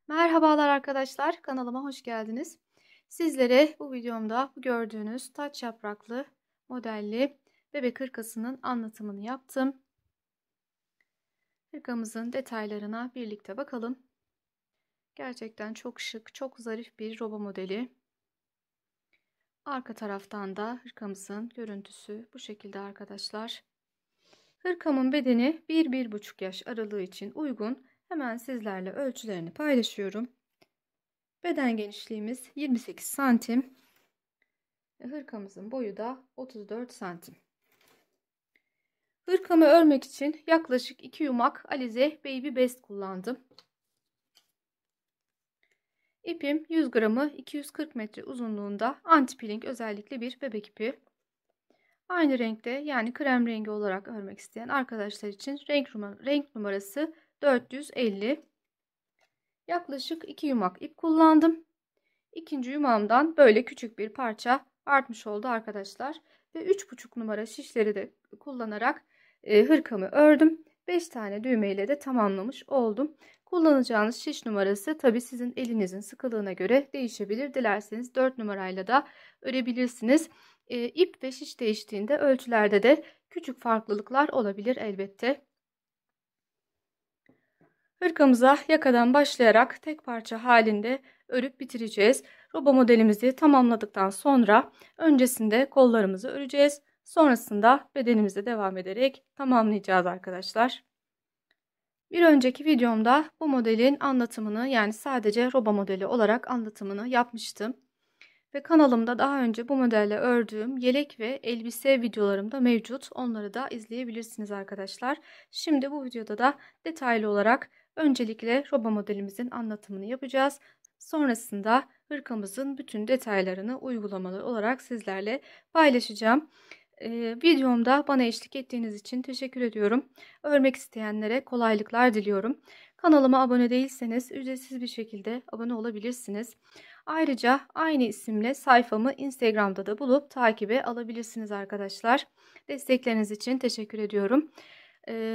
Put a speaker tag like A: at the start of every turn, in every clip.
A: Merhabalar arkadaşlar, kanalıma hoş geldiniz. Sizlere bu videomda bu gördüğünüz taç yapraklı modelli bebek hırkasının anlatımını yaptım. Hırkamızın detaylarına birlikte bakalım. Gerçekten çok şık, çok zarif bir roba modeli. Arka taraftan da hırkamızın görüntüsü bu şekilde arkadaşlar. Hırkamın bedeni 1-1,5 yaş aralığı için uygun. Hemen sizlerle ölçülerini paylaşıyorum. Beden genişliğimiz 28 santim. Hırkamızın boyu da 34 santim. Hırkamı örmek için yaklaşık 2 yumak Alize Baby Best kullandım. İpim 100 gramı 240 metre uzunluğunda anti-peeling özellikle bir bebek ipi. Aynı renkte yani krem rengi olarak örmek isteyen arkadaşlar için renk numarası 450. Yaklaşık 2 yumak ip kullandım. İkinci yumağımdan böyle küçük bir parça artmış oldu arkadaşlar. Ve 3,5 numara şişleri de kullanarak hırkamı ördüm. 5 tane düğme ile de tamamlamış oldum. Kullanacağınız şiş numarası tabi sizin elinizin sıkılığına göre değişebilir. Dilerseniz 4 numarayla da örebilirsiniz. İp ve şiş değiştiğinde ölçülerde de küçük farklılıklar olabilir elbette. Hırkamıza yakadan başlayarak tek parça halinde örüp bitireceğiz. Roba modelimizi tamamladıktan sonra öncesinde kollarımızı öreceğiz. Sonrasında bedenimize devam ederek tamamlayacağız arkadaşlar. Bir önceki videomda bu modelin anlatımını yani sadece roba modeli olarak anlatımını yapmıştım. Ve kanalımda daha önce bu modelle ördüğüm yelek ve elbise videolarım da mevcut. Onları da izleyebilirsiniz arkadaşlar. Şimdi bu videoda da detaylı olarak öncelikle roba modelimizin anlatımını yapacağız. Sonrasında hırkamızın bütün detaylarını uygulamalı olarak sizlerle paylaşacağım. Videomda bana eşlik ettiğiniz için teşekkür ediyorum. Örmek isteyenlere kolaylıklar diliyorum. Kanalıma abone değilseniz ücretsiz bir şekilde abone olabilirsiniz. Ayrıca aynı isimle sayfamı Instagram'da da bulup takibe alabilirsiniz arkadaşlar. Destekleriniz için teşekkür ediyorum.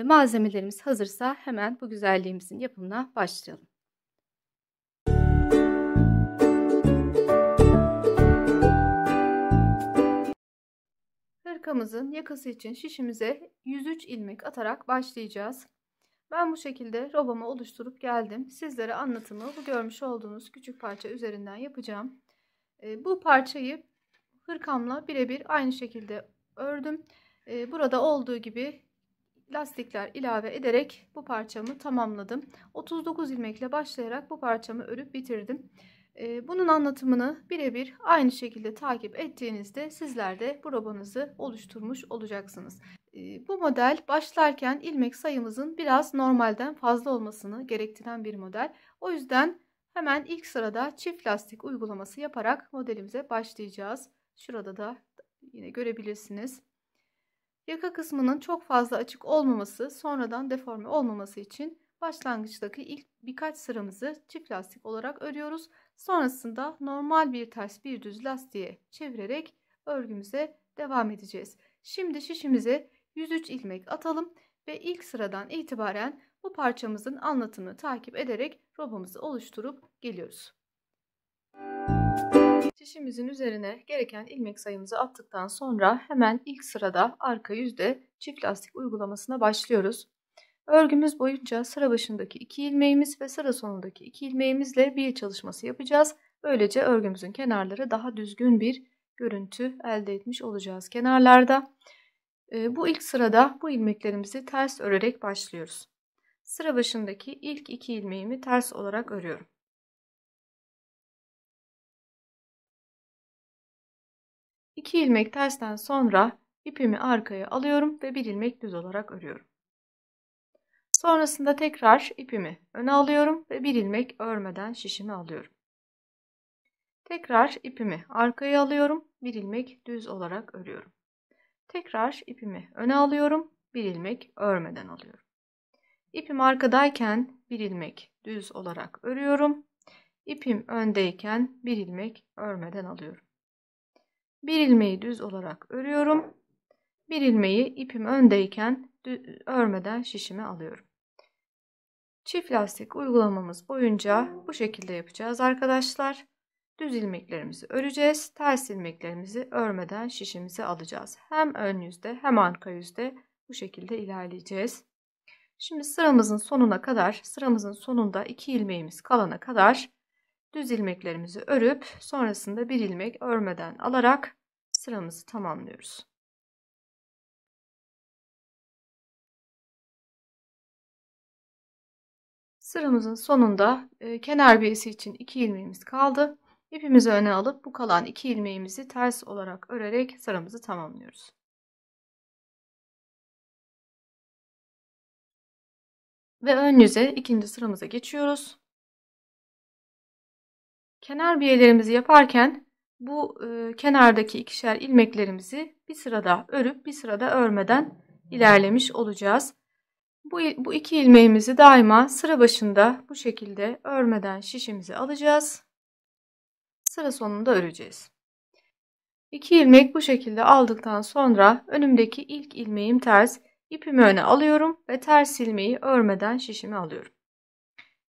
A: Malzemelerimiz hazırsa hemen bu güzelliğimizin yapımına başlayalım. Hırkamızın yakası için şişimize 103 ilmek atarak başlayacağız. Ben bu şekilde robamı oluşturup geldim. Sizlere anlatımı bu görmüş olduğunuz küçük parça üzerinden yapacağım. Bu parçayı hırkamla birebir aynı şekilde ördüm. Burada olduğu gibi lastikler ilave ederek bu parçamı tamamladım. 39 ilmekle başlayarak bu parçamı örüp bitirdim. Bunun anlatımını birebir aynı şekilde takip ettiğinizde sizler de bu robanızı oluşturmuş olacaksınız. Bu model başlarken ilmek sayımızın biraz normalden fazla olmasını gerektiren bir model. O yüzden hemen ilk sırada çift lastik uygulaması yaparak modelimize başlayacağız. Şurada da yine görebilirsiniz. Yaka kısmının çok fazla açık olmaması, sonradan deforme olmaması için başlangıçtaki ilk birkaç sıramızı çift lastik olarak örüyoruz. Sonrasında normal bir ters bir düz lastiğe çevirerek örgümüze devam edeceğiz. Şimdi şişimize 103 ilmek atalım ve ilk sıradan itibaren bu parçamızın anlatımını takip ederek robamızı oluşturup geliyoruz. Şişimizin üzerine gereken ilmek sayımızı attıktan sonra hemen ilk sırada arka yüzde çift lastik uygulamasına başlıyoruz. Örgümüz boyunca sıra başındaki 2 ilmeğimiz ve sıra sonundaki 2 ilmeğimizle bir çalışması yapacağız. Böylece örgümüzün kenarları daha düzgün bir görüntü elde etmiş olacağız kenarlarda. Bu ilk sırada bu ilmeklerimizi ters örerek başlıyoruz. Sıra başındaki ilk 2 ilmeğimi ters olarak örüyorum. 2 ilmek tersten sonra ipimi arkaya alıyorum ve 1 ilmek düz olarak örüyorum. Sonrasında tekrar ipimi öne alıyorum ve 1 ilmek örmeden şişimi alıyorum. Tekrar ipimi arkaya alıyorum, 1 ilmek düz olarak örüyorum. Tekrar ipimi öne alıyorum, 1 ilmek örmeden alıyorum. İpim arkadayken 1 ilmek düz olarak örüyorum. İpim öndeyken 1 ilmek örmeden alıyorum. 1 ilmeği düz olarak örüyorum. 1 ilmeği ipim öndeyken örmeden şişime alıyorum. Çift lastik uygulamamız boyunca bu şekilde yapacağız arkadaşlar. Düz ilmeklerimizi öreceğiz. Ters ilmeklerimizi örmeden şişimizi alacağız. Hem ön yüzde hem arka yüzde bu şekilde ilerleyeceğiz. Şimdi sıramızın sonuna kadar, sıramızın sonunda 2 ilmeğimiz kalana kadar düz ilmeklerimizi örüp sonrasında bir ilmek örmeden alarak sıramızı tamamlıyoruz. Sıramızın sonunda kenar biyesi için 2 ilmeğimiz kaldı. İpimizi öne alıp bu kalan 2 ilmeğimizi ters olarak örerek sıramızı tamamlıyoruz. Ve ön yüze ikinci sıramıza geçiyoruz. Kenar biyelerimizi yaparken bu kenardaki ikişer ilmeklerimizi bir sırada örüp bir sırada örmeden ilerlemiş olacağız. Bu iki ilmeğimizi daima sıra başında bu şekilde örmeden şişimizi alacağız. Sıra sonunda öreceğiz. 2 ilmek bu şekilde aldıktan sonra önümdeki ilk ilmeğim ters. İpimi öne alıyorum ve ters ilmeği örmeden şişimi alıyorum.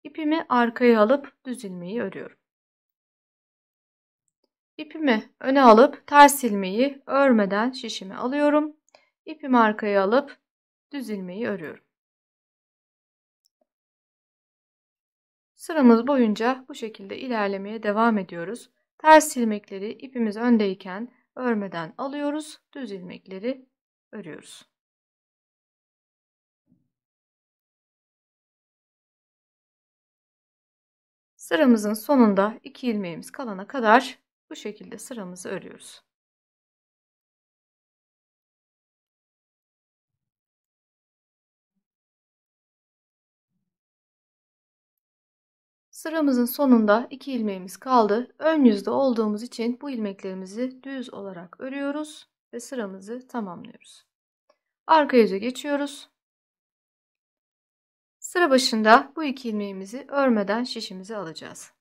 A: İpimi arkaya alıp düz ilmeği örüyorum. İpimi öne alıp ters ilmeği örmeden şişimi alıyorum. İpimi arkaya alıp düz ilmeği örüyorum. Sıramız boyunca bu şekilde ilerlemeye devam ediyoruz. Ters ilmekleri ipimiz öndeyken örmeden alıyoruz. Düz ilmekleri örüyoruz. Sıramızın sonunda 2 ilmeğimiz kalana kadar bu şekilde sıramızı örüyoruz. Sıramızın sonunda 2 ilmeğimiz kaldı. Ön yüzde olduğumuz için bu ilmeklerimizi düz olarak örüyoruz ve sıramızı tamamlıyoruz. Arka yüze geçiyoruz. Sıra başında bu 2 ilmeğimizi örmeden şişimizi alacağız.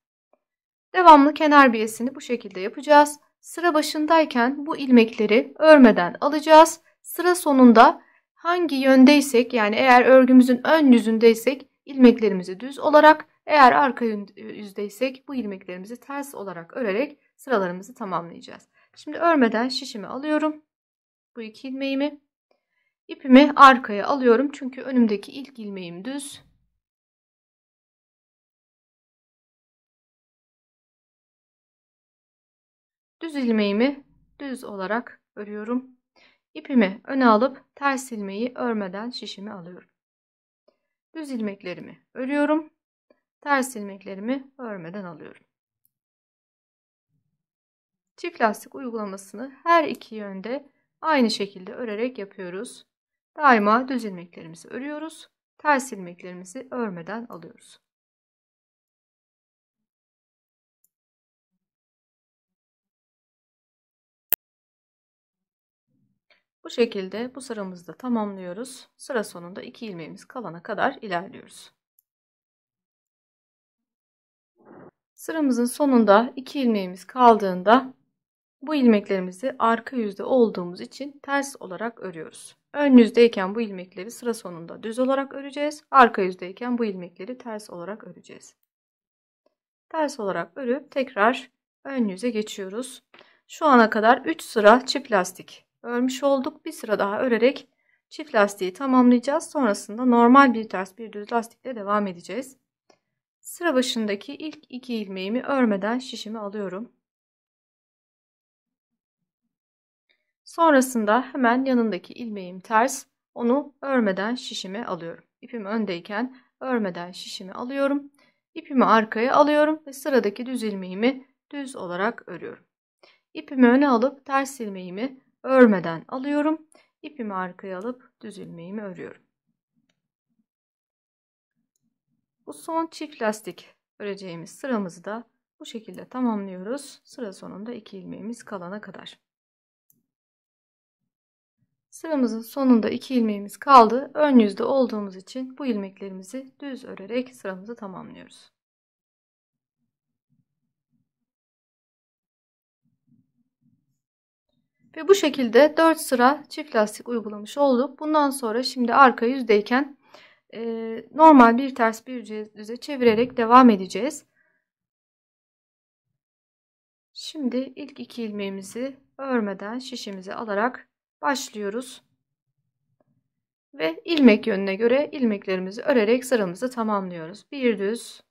A: Devamlı kenar biyesini bu şekilde yapacağız. Sıra başındayken bu ilmekleri örmeden alacağız. Sıra sonunda hangi yöndeysek, yani eğer örgümüzün ön yüzündeysek ilmeklerimizi düz olarak, eğer arka yüzdeysek bu ilmeklerimizi ters olarak örerek sıralarımızı tamamlayacağız. Şimdi örmeden şişimi alıyorum. Bu 2 ilmeğimi. İpimi arkaya alıyorum çünkü önümdeki ilk ilmeğim düz. Düz ilmeğimi düz olarak örüyorum. İpimi öne alıp ters ilmeği örmeden şişimi alıyorum. Düz ilmeklerimi örüyorum. Ters ilmeklerimi örmeden alıyorum. Çift lastik uygulamasını her iki yönde aynı şekilde örerek yapıyoruz. Daima düz ilmeklerimizi örüyoruz. Ters ilmeklerimizi örmeden alıyoruz. Bu şekilde bu sıramızı da tamamlıyoruz. Sıra sonunda 2 ilmeğimiz kalana kadar ilerliyoruz. Sıramızın sonunda 2 ilmeğimiz kaldığında bu ilmeklerimizi arka yüzde olduğumuz için ters olarak örüyoruz. Ön yüzdeyken bu ilmekleri sıra sonunda düz olarak öreceğiz. Arka yüzdeyken bu ilmekleri ters olarak öreceğiz. Ters olarak örüp tekrar ön yüze geçiyoruz. Şu ana kadar 3 sıra çift lastik örmüş olduk. Bir sıra daha örerek çift lastiği tamamlayacağız. Sonrasında normal bir ters bir düz lastikle devam edeceğiz. Sıra başındaki ilk 2 ilmeğimi örmeden şişimi alıyorum. Sonrasında hemen yanındaki ilmeğim ters, onu örmeden şişimi alıyorum. İpim öndeyken örmeden şişimi alıyorum. İpimi arkaya alıyorum ve sıradaki düz ilmeğimi düz olarak örüyorum. İpimi öne alıp ters ilmeğimi örmeden alıyorum. İpimi arkaya alıp düz ilmeğimi örüyorum. Bu son çift lastik öreceğimiz sıramızı da bu şekilde tamamlıyoruz. Sıra sonunda 2 ilmeğimiz kalana kadar. Sıramızın sonunda 2 ilmeğimiz kaldı. Ön yüzde olduğumuz için bu ilmeklerimizi düz örerek sıramızı tamamlıyoruz. Ve bu şekilde 4 sıra çift lastik uygulamış olduk. Bundan sonra şimdi arka yüzdeyken Normal bir ters bir düze çevirerek devam edeceğiz. Şimdi ilk 2 ilmeğimizi örmeden şişimizi alarak başlıyoruz. Ve ilmek yönüne göre ilmeklerimizi örerek sıramızı tamamlıyoruz. Bir düz,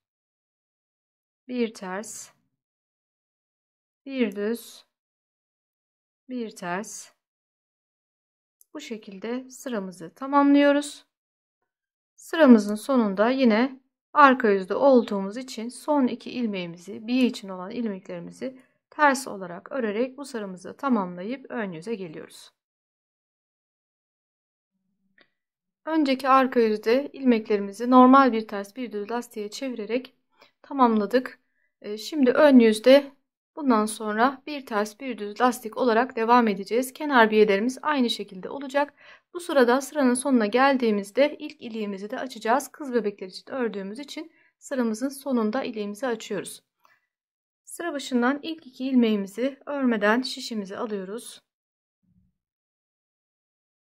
A: bir ters, bir düz, bir ters. Bu şekilde sıramızı tamamlıyoruz. Sıramızın sonunda yine arka yüzde olduğumuz için son 2 ilmeğimizi, bir için olan ilmeklerimizi ters olarak örerek bu sıramızı tamamlayıp ön yüze geliyoruz. Önceki arka yüzde ilmeklerimizi normal bir ters bir düz lastiğe çevirerek tamamladık. Şimdi ön yüzde bundan sonra bir ters bir düz lastik olarak devam edeceğiz. Kenar biyelerimiz aynı şekilde olacak. Bu sırada sıranın sonuna geldiğimizde ilk iliğimizi de açacağız. Kız bebekler için ördüğümüz için sıramızın sonunda iliğimizi açıyoruz. Sıra başından ilk 2 ilmeğimizi örmeden şişimizi alıyoruz.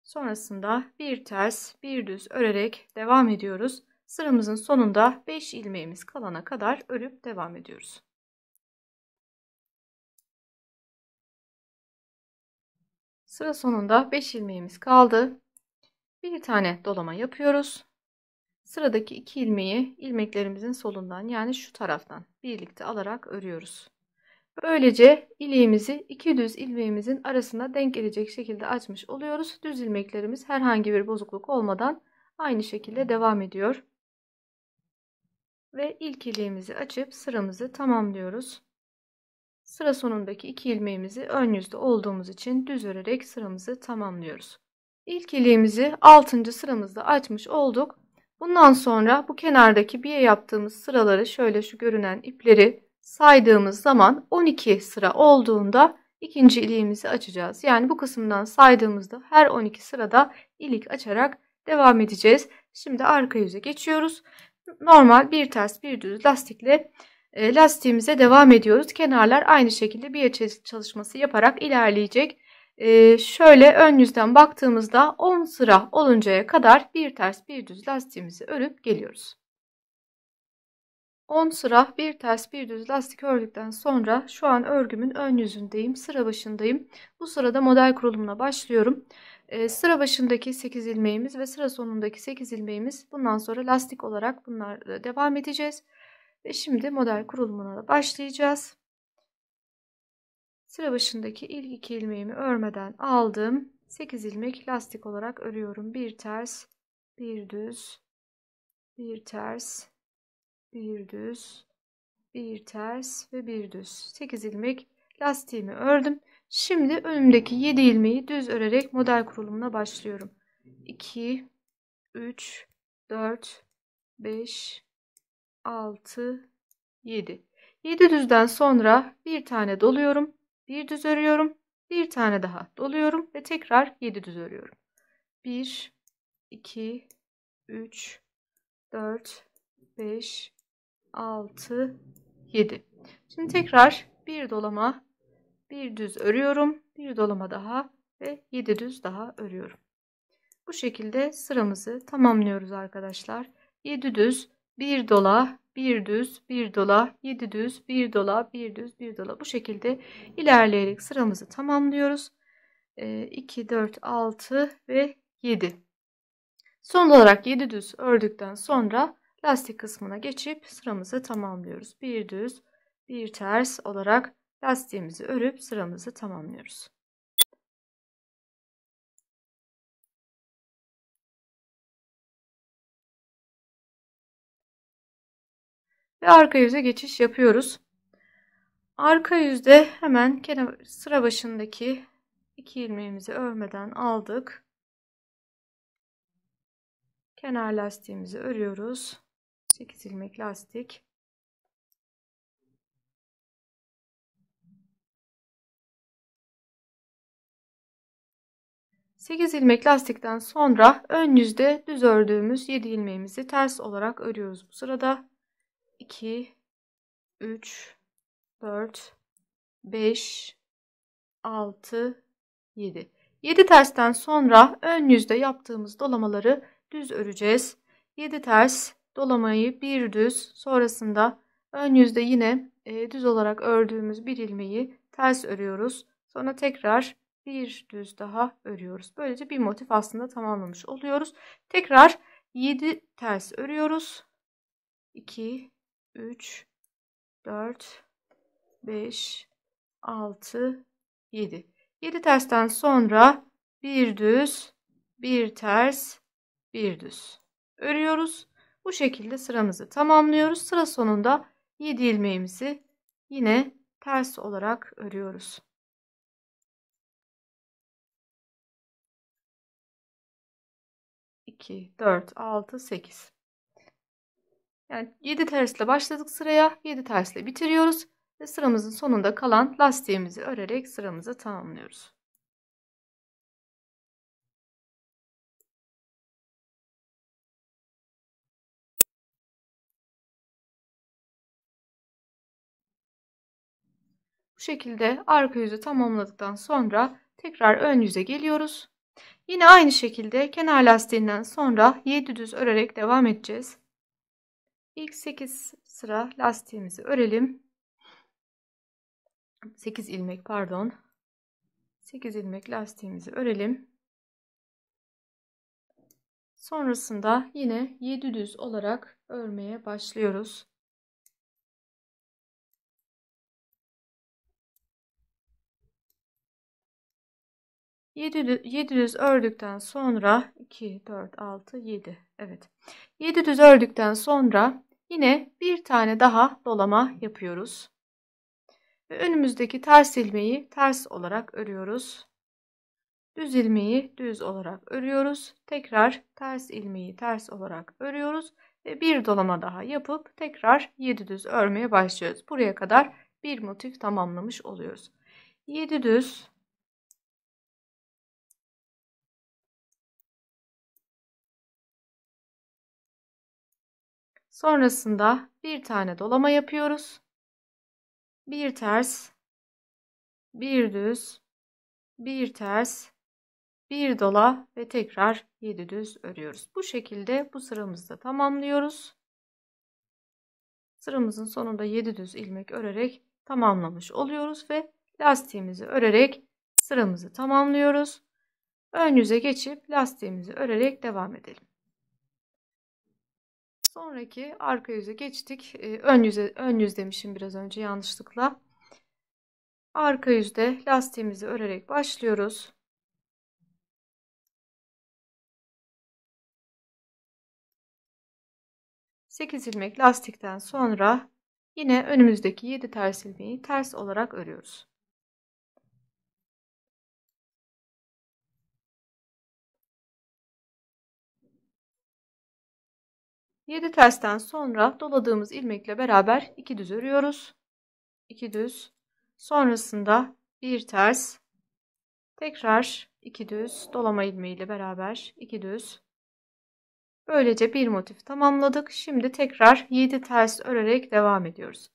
A: Sonrasında bir ters bir düz örerek devam ediyoruz. Sıramızın sonunda 5 ilmeğimiz kalana kadar örüp devam ediyoruz. Sıra sonunda 5 ilmeğimiz kaldı. Bir tane dolama yapıyoruz. Sıradaki 2 ilmeği ilmeklerimizin solundan yani şu taraftan birlikte alarak örüyoruz. Böylece iliğimizi 2 düz ilmeğimizin arasına denk gelecek şekilde açmış oluyoruz. Düz ilmeklerimiz herhangi bir bozukluk olmadan aynı şekilde devam ediyor. Ve ilk iliğimizi açıp sıramızı tamamlıyoruz. Sıra sonundaki 2 ilmeğimizi ön yüzde olduğumuz için düz örerek sıramızı tamamlıyoruz. İlk iliğimizi 6. sıramızda açmış olduk. Bundan sonra bu kenardaki biye yaptığımız sıraları şöyle şu görünen ipleri saydığımız zaman 12 sıra olduğunda ikinci iliğimizi açacağız. Yani bu kısımdan saydığımızda her 12 sırada ilik açarak devam edeceğiz. Şimdi arka yüze geçiyoruz. Normal bir ters bir düz lastikle lastiğimize devam ediyoruz. Kenarlar aynı şekilde biye çalışması yaparak ilerleyecek. Şöyle ön yüzden baktığımızda 10 sıra oluncaya kadar bir ters bir düz lastiğimizi örüp geliyoruz. 10 sıra bir ters bir düz lastik ördükten sonra şu an örgümün ön yüzündeyim. Sıra başındayım. Bu sırada model kurulumuna başlıyorum. Sıra başındaki 8 ilmeğimiz ve sıra sonundaki 8 ilmeğimiz bundan sonra lastik olarak bunlarla devam edeceğiz. Ve şimdi model kurulumuna da başlayacağız. Sıra başındaki ilk 2 ilmeğimi örmeden aldım. 8 ilmek lastik olarak örüyorum. Bir ters, bir düz, bir ters, bir düz, bir ters ve bir düz. 8 ilmek lastiğimi ördüm. Şimdi önümdeki 7 ilmeği düz örerek model kurulumuna başlıyorum. 2, 3, 4, 5, 6, 7. 7 düzden sonra bir tane doluyorum. Bir düz örüyorum. Bir tane daha doluyorum ve tekrar 7 düz örüyorum. 1, 2, 3, 4, 5, 6, 7. Şimdi tekrar bir dolama, bir düz örüyorum. Bir dolama daha ve 7 düz daha örüyorum. Bu şekilde sıramızı tamamlıyoruz arkadaşlar. 7 düz, bir dola, bir düz, bir dola, 7 düz, bir dola, bir düz, bir dola. Bu şekilde ilerleyerek sıramızı tamamlıyoruz. 2, 4, 6 ve 7. Son olarak 7 düz ördükten sonra lastik kısmına geçip sıramızı tamamlıyoruz. Bir düz, bir ters olarak lastiğimizi örüp sıramızı tamamlıyoruz. Ve arka yüze geçiş yapıyoruz. Arka yüzde hemen sıra başındaki 2 ilmeğimizi örmeden aldık. Kenar lastiğimizi örüyoruz. 8 ilmek lastik. Sekiz ilmek lastikten sonra ön yüzde düz ördüğümüz 7 ilmeğimizi ters olarak örüyoruz. Bu sırada 2, 3, 4, 5, 6, 7. 7 tersten sonra ön yüzde yaptığımız dolamaları düz öreceğiz. 7 ters dolamayı bir düz, sonrasında ön yüzde yine düz olarak ördüğümüz bir ilmeği ters örüyoruz. Sonra tekrar bir düz daha örüyoruz. Böylece bir motif aslında tamamlamış oluyoruz. Tekrar 7 ters örüyoruz. 2, 3, 4, 5, 6, 7. 7 tersten sonra bir düz, bir ters, bir düz örüyoruz. Bu şekilde sıramızı tamamlıyoruz. Sıra sonunda 7 ilmeğimizi yine ters olarak örüyoruz. İki, 4, 6, 8. Yani 7 tersle başladık sıraya. 7 tersle bitiriyoruz. Ve sıramızın sonunda kalan lastiğimizi örerek sıramızı tamamlıyoruz. Bu şekilde arka yüzü tamamladıktan sonra tekrar ön yüze geliyoruz. Yine aynı şekilde kenar lastiğinden sonra 7 düz örerek devam edeceğiz. İlk 8 sıra lastiğimizi örelim. 8 ilmek pardon. 8 ilmek lastiğimizi örelim. Sonrasında yine 7 düz olarak örmeye başlıyoruz. 7 düz ördükten sonra 2, 4, 6, 7. Evet. 7 düz ördükten sonra yine bir tane daha dolama yapıyoruz. Ve önümüzdeki ters ilmeği ters olarak örüyoruz. Düz ilmeği düz olarak örüyoruz. Tekrar ters ilmeği ters olarak örüyoruz. Ve bir dolama daha yapıp tekrar 7 düz örmeye başlıyoruz. Buraya kadar bir motif tamamlamış oluyoruz. 7 düz. Sonrasında bir tane dolama yapıyoruz. Bir ters, bir düz, bir ters, bir dola ve tekrar 7 düz örüyoruz. Bu şekilde bu sıramızı da tamamlıyoruz. Sıramızın sonunda 7 düz ilmek örerek tamamlamış oluyoruz ve lastiğimizi örerek sıramızı tamamlıyoruz. Ön yüze geçip lastiğimizi örerek devam edelim. Sonraki arka yüze geçtik. Ön yüz demişim biraz önce yanlışlıkla. Arka yüzde lastiğimizi örerek başlıyoruz. Sekiz ilmek lastikten sonra yine önümüzdeki 7 ters ilmeği ters olarak örüyoruz. Yedi tersten sonra doladığımız ilmekle beraber 2 düz örüyoruz. 2 düz. Sonrasında bir ters. Tekrar 2 düz. Dolama ilmeği ile beraber 2 düz. Böylece bir motif tamamladık. Şimdi tekrar 7 ters örerek devam ediyoruz.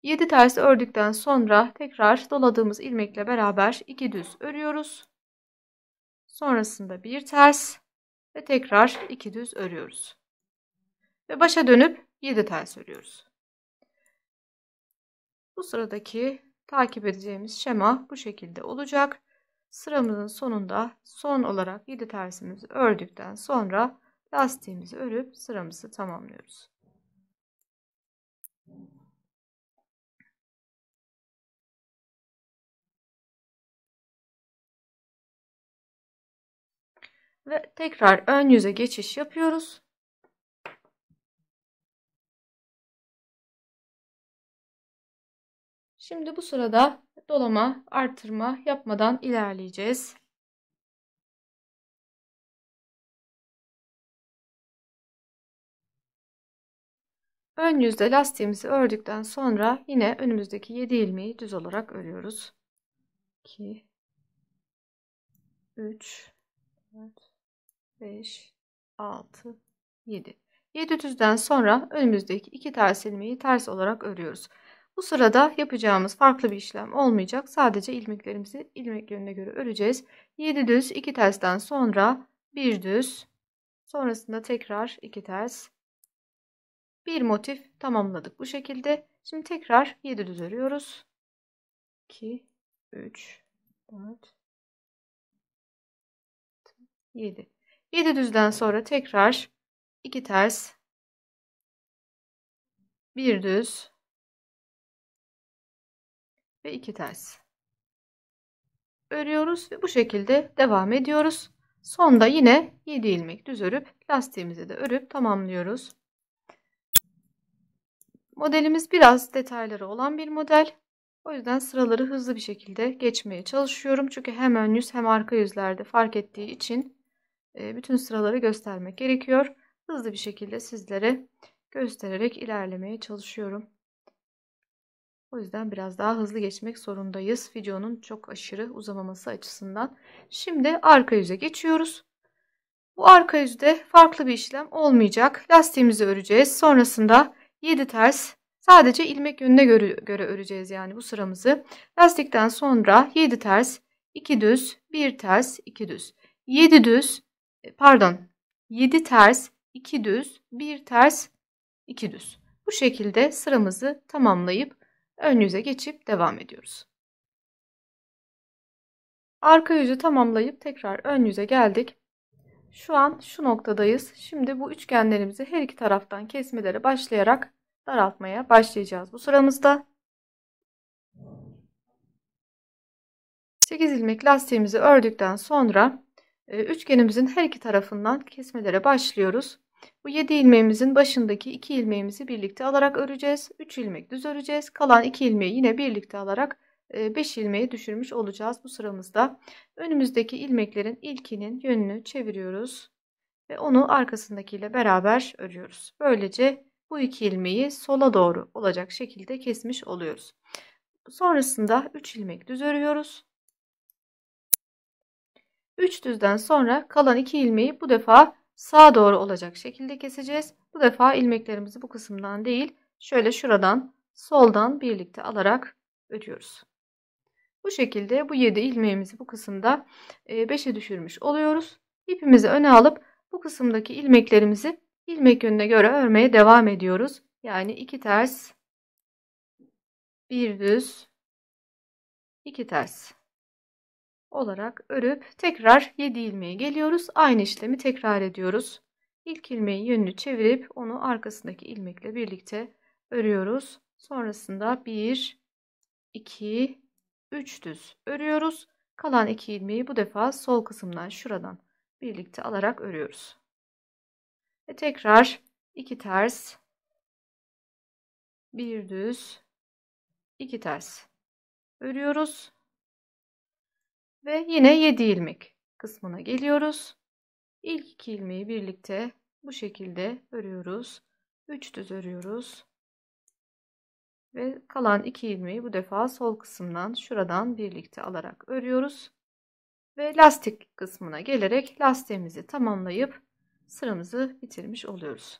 A: Yedi ters ördükten sonra tekrar doladığımız ilmekle beraber 2 düz örüyoruz. Sonrasında bir ters ve tekrar 2 düz örüyoruz. Ve başa dönüp 7 ters örüyoruz. Bu sıradaki takip edeceğimiz şema bu şekilde olacak. Sıramızın sonunda son olarak 7 tersimizi ördükten sonra lastiğimizi örüp sıramızı tamamlıyoruz. Ve tekrar ön yüze geçiş yapıyoruz. Şimdi bu sırada dolama, artırma yapmadan ilerleyeceğiz. Ön yüzde lastiğimizi ördükten sonra yine önümüzdeki 7 ilmeği düz olarak örüyoruz. 2, 3, 4, 5, 6, 7. 7 düzden sonra önümüzdeki 2 ters ilmeği ters olarak örüyoruz. Bu sırada yapacağımız farklı bir işlem olmayacak. Sadece ilmeklerimizi ilmek yönüne göre öreceğiz. 7 düz 2 tersten sonra 1 düz, sonrasında tekrar 2 ters. Bir motif tamamladık bu şekilde. Şimdi tekrar 7 düz örüyoruz. 2 3 4 7. 7 düzden sonra tekrar 2 ters, 1 düz ve 2 ters örüyoruz ve bu şekilde devam ediyoruz. Sonda yine 7 ilmek düz örüp lastiğimizi de örüp tamamlıyoruz. Modelimiz biraz detayları olan bir model. O yüzden sıraları hızlı bir şekilde geçmeye çalışıyorum. Çünkü hem ön yüz hem arka yüzlerde fark ettiği için bütün sıraları göstermek gerekiyor. Hızlı bir şekilde sizlere göstererek ilerlemeye çalışıyorum. O yüzden biraz daha hızlı geçmek zorundayız. Videonun çok aşırı uzamaması açısından. Şimdi arka yüze geçiyoruz. Bu arka yüzde farklı bir işlem olmayacak. Lastiğimizi öreceğiz. Sonrasında 7 ters, sadece ilmek yönüne göre öreceğiz yani bu sıramızı. Lastikten sonra 7 ters, 2 düz, 1 ters, 2 düz. 7 düz, pardon, 7 ters, 2 düz, 1 ters, 2 düz. Bu şekilde sıramızı tamamlayıp ön yüze geçip devam ediyoruz. Arka yüzü tamamlayıp tekrar ön yüze geldik. Şu an şu noktadayız. Şimdi bu üçgenlerimizi her iki taraftan kesmelere başlayarak daraltmaya başlayacağız bu sıramızda. 8 ilmek lastiğimizi ördükten sonra üçgenimizin her iki tarafından kesmelere başlıyoruz. Bu 7 ilmeğimizin başındaki 2 ilmeğimizi birlikte alarak öreceğiz. 3 ilmek düz öreceğiz. Kalan 2 ilmeği yine birlikte alarak 5 ilmeği düşürmüş olacağız bu sıramızda. Önümüzdeki ilmeklerin ilkinin yönünü çeviriyoruz ve onu arkasındakiyle beraber örüyoruz. Böylece bu 2 ilmeği sola doğru olacak şekilde kesmiş oluyoruz. Sonrasında 3 ilmek düz örüyoruz. 3 düzden sonra kalan 2 ilmeği bu defa sağa doğru olacak şekilde keseceğiz. Bu defa ilmeklerimizi bu kısımdan değil, şöyle şuradan soldan birlikte alarak örüyoruz. Bu şekilde bu 7 ilmeğimizi bu kısımda 5'e düşürmüş oluyoruz. İpimizi öne alıp bu kısımdaki ilmeklerimizi ilmek yönüne göre örmeye devam ediyoruz. Yani 2 ters, 1 düz, 2 ters olarak örüp tekrar 7 ilmeğe geliyoruz. Aynı işlemi tekrar ediyoruz. İlk ilmeğin yönünü çevirip onu arkasındaki ilmekle birlikte örüyoruz. Sonrasında 1, 2, 3 düz örüyoruz. Kalan 2 ilmeği bu defa sol kısımdan şuradan birlikte alarak örüyoruz. Ve tekrar 2 ters, 1 düz, 2 ters örüyoruz. Ve yine 7 ilmek kısmına geliyoruz. İlk 2 ilmeği birlikte bu şekilde örüyoruz. 3 düz örüyoruz. Ve kalan 2 ilmeği bu defa sol kısımdan şuradan birlikte alarak örüyoruz. Ve lastik kısmına gelerek lastiğimizi tamamlayıp sıramızı bitirmiş oluyoruz.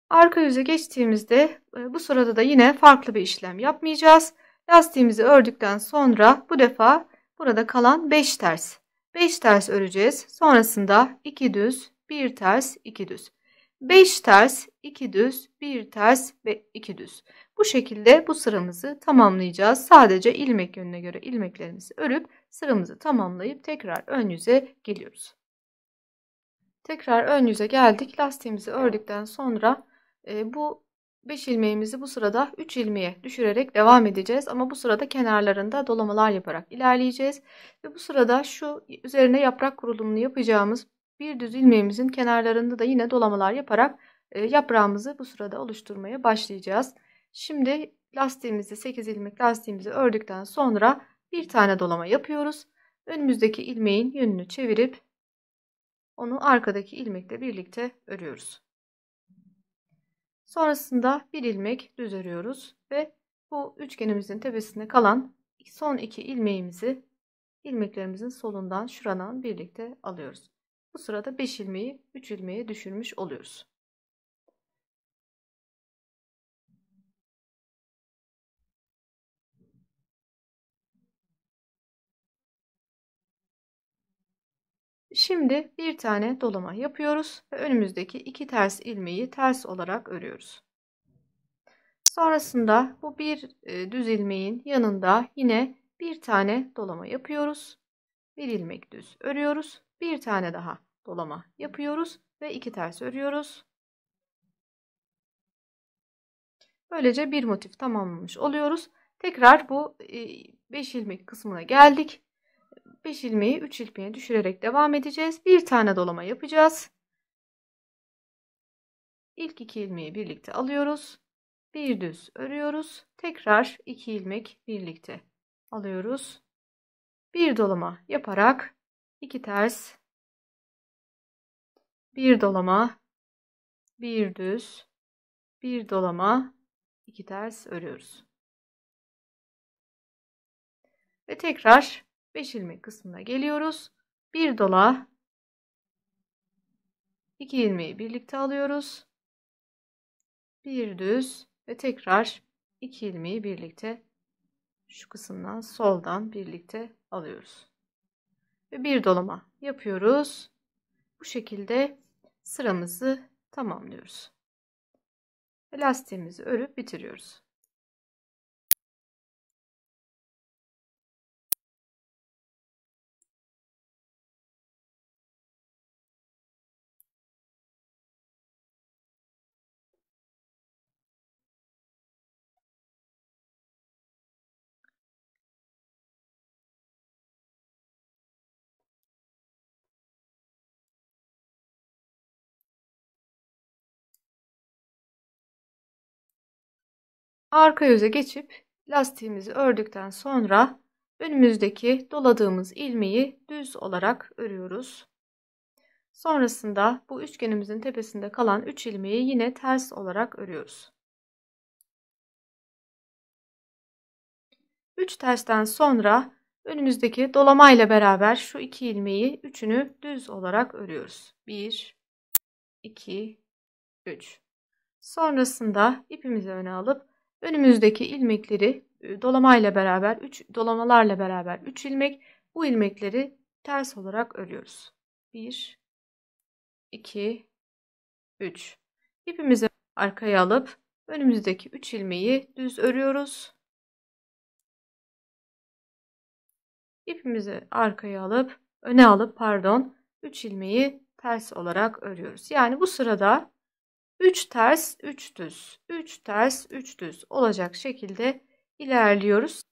A: Arka yüze geçtiğimizde bu sırada da yine farklı bir işlem yapmayacağız. Lastiğimizi ördükten sonra bu defa burada kalan 5 ters. 5 ters öreceğiz. Sonrasında 2 düz, 1 ters, 2 düz. 5 ters, 2 düz, 1 ters ve 2 düz. Bu şekilde bu sıramızı tamamlayacağız. Sadece ilmek yönüne göre ilmeklerimizi örüp sıramızı tamamlayıp tekrar ön yüze geliyoruz. Tekrar ön yüze geldik. Lastiğimizi ördükten sonra bu 5 ilmeğimizi bu sırada 3 ilmeğe düşürerek devam edeceğiz. Ama bu sırada kenarlarında dolamalar yaparak ilerleyeceğiz. Ve bu sırada şu üzerine yaprak kurulumunu yapacağımız bir düz ilmeğimizin kenarlarında da yine dolamalar yaparak yaprağımızı bu sırada oluşturmaya başlayacağız. Şimdi lastiğimizi 8 ilmek lastiğimizi ördükten sonra bir tane dolama yapıyoruz. Önümüzdeki ilmeğin yönünü çevirip onu arkadaki ilmekle birlikte örüyoruz. Sonrasında bir ilmek düz örüyoruz ve bu üçgenimizin tepesinde kalan son 2 ilmeğimizi ilmeklerimizin solundan şuradan birlikte alıyoruz. Bu sırada 5 ilmeği 3 ilmeğe düşürmüş oluyoruz. Şimdi bir tane dolama yapıyoruz ve önümüzdeki 2 ters ilmeği ters olarak örüyoruz. Sonrasında bu bir düz ilmeğin yanında yine bir tane dolama yapıyoruz. Bir ilmek düz örüyoruz. Bir tane daha dolama yapıyoruz ve 2 ters örüyoruz. Böylece bir motif tamamlamış oluyoruz. Tekrar bu 5 ilmek kısmına geldik. 5 ilmeği 3 ilmeğe düşürerek devam edeceğiz. Bir tane dolama yapacağız. İlk 2 ilmeği birlikte alıyoruz. Bir düz örüyoruz. Tekrar 2 ilmek birlikte alıyoruz. Bir dolama yaparak 2 ters, bir dolama, bir düz, bir dolama, 2 ters örüyoruz. Ve tekrar 5 ilmek kısmına geliyoruz. Bir dola, 2 ilmeği birlikte alıyoruz. Bir düz ve tekrar 2 ilmeği birlikte şu kısımdan soldan birlikte alıyoruz. Ve bir dolama yapıyoruz. Bu şekilde sıramızı tamamlıyoruz. Ve lastiğimizi örüp bitiriyoruz. Arka yüze geçip lastiğimizi ördükten sonra önümüzdeki doladığımız ilmeği düz olarak örüyoruz. Sonrasında bu üçgenimizin tepesinde kalan 3 ilmeği yine ters olarak örüyoruz. 3 tersten sonra önümüzdeki dolama ile beraber şu 2 ilmeği üçünü düz olarak örüyoruz. 1, 2, 3. Sonrasında ipimizi öne alıp önümüzdeki ilmekleri dolamayla beraber 3 dolamalarla beraber 3 ilmek, bu ilmekleri ters olarak örüyoruz. 1, 2, 3. İpimizi arkaya alıp önümüzdeki 3 ilmeği düz örüyoruz. İpimizi arkaya alıp öne alıp 3 ilmeği ters olarak örüyoruz. Yani bu sırada 3 ters 3 düz 3 ters 3 düz olacak şekilde ilerliyoruz.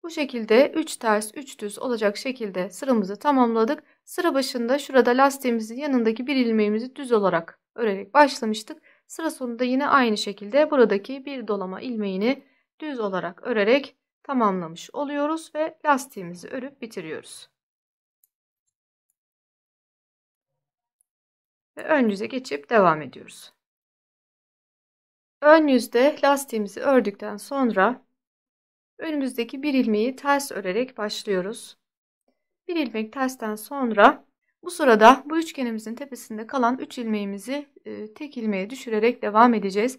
A: Bu şekilde 3 ters 3 düz olacak şekilde sıramızı tamamladık. Sıra başında şurada lastiğimizin yanındaki bir ilmeğimizi düz olarak örerek başlamıştık. Sıra sonunda yine aynı şekilde buradaki bir dolama ilmeğini düz olarak örerek tamamlamış oluyoruz ve lastiğimizi örüp bitiriyoruz. Ve ön yüze geçip devam ediyoruz. Ön yüzde lastiğimizi ördükten sonra önümüzdeki bir ilmeği ters örerek başlıyoruz. Bir ilmek tersten sonra bu sırada bu üçgenimizin tepesinde kalan 3 ilmeğimizi tek ilmeğe düşürerek devam edeceğiz.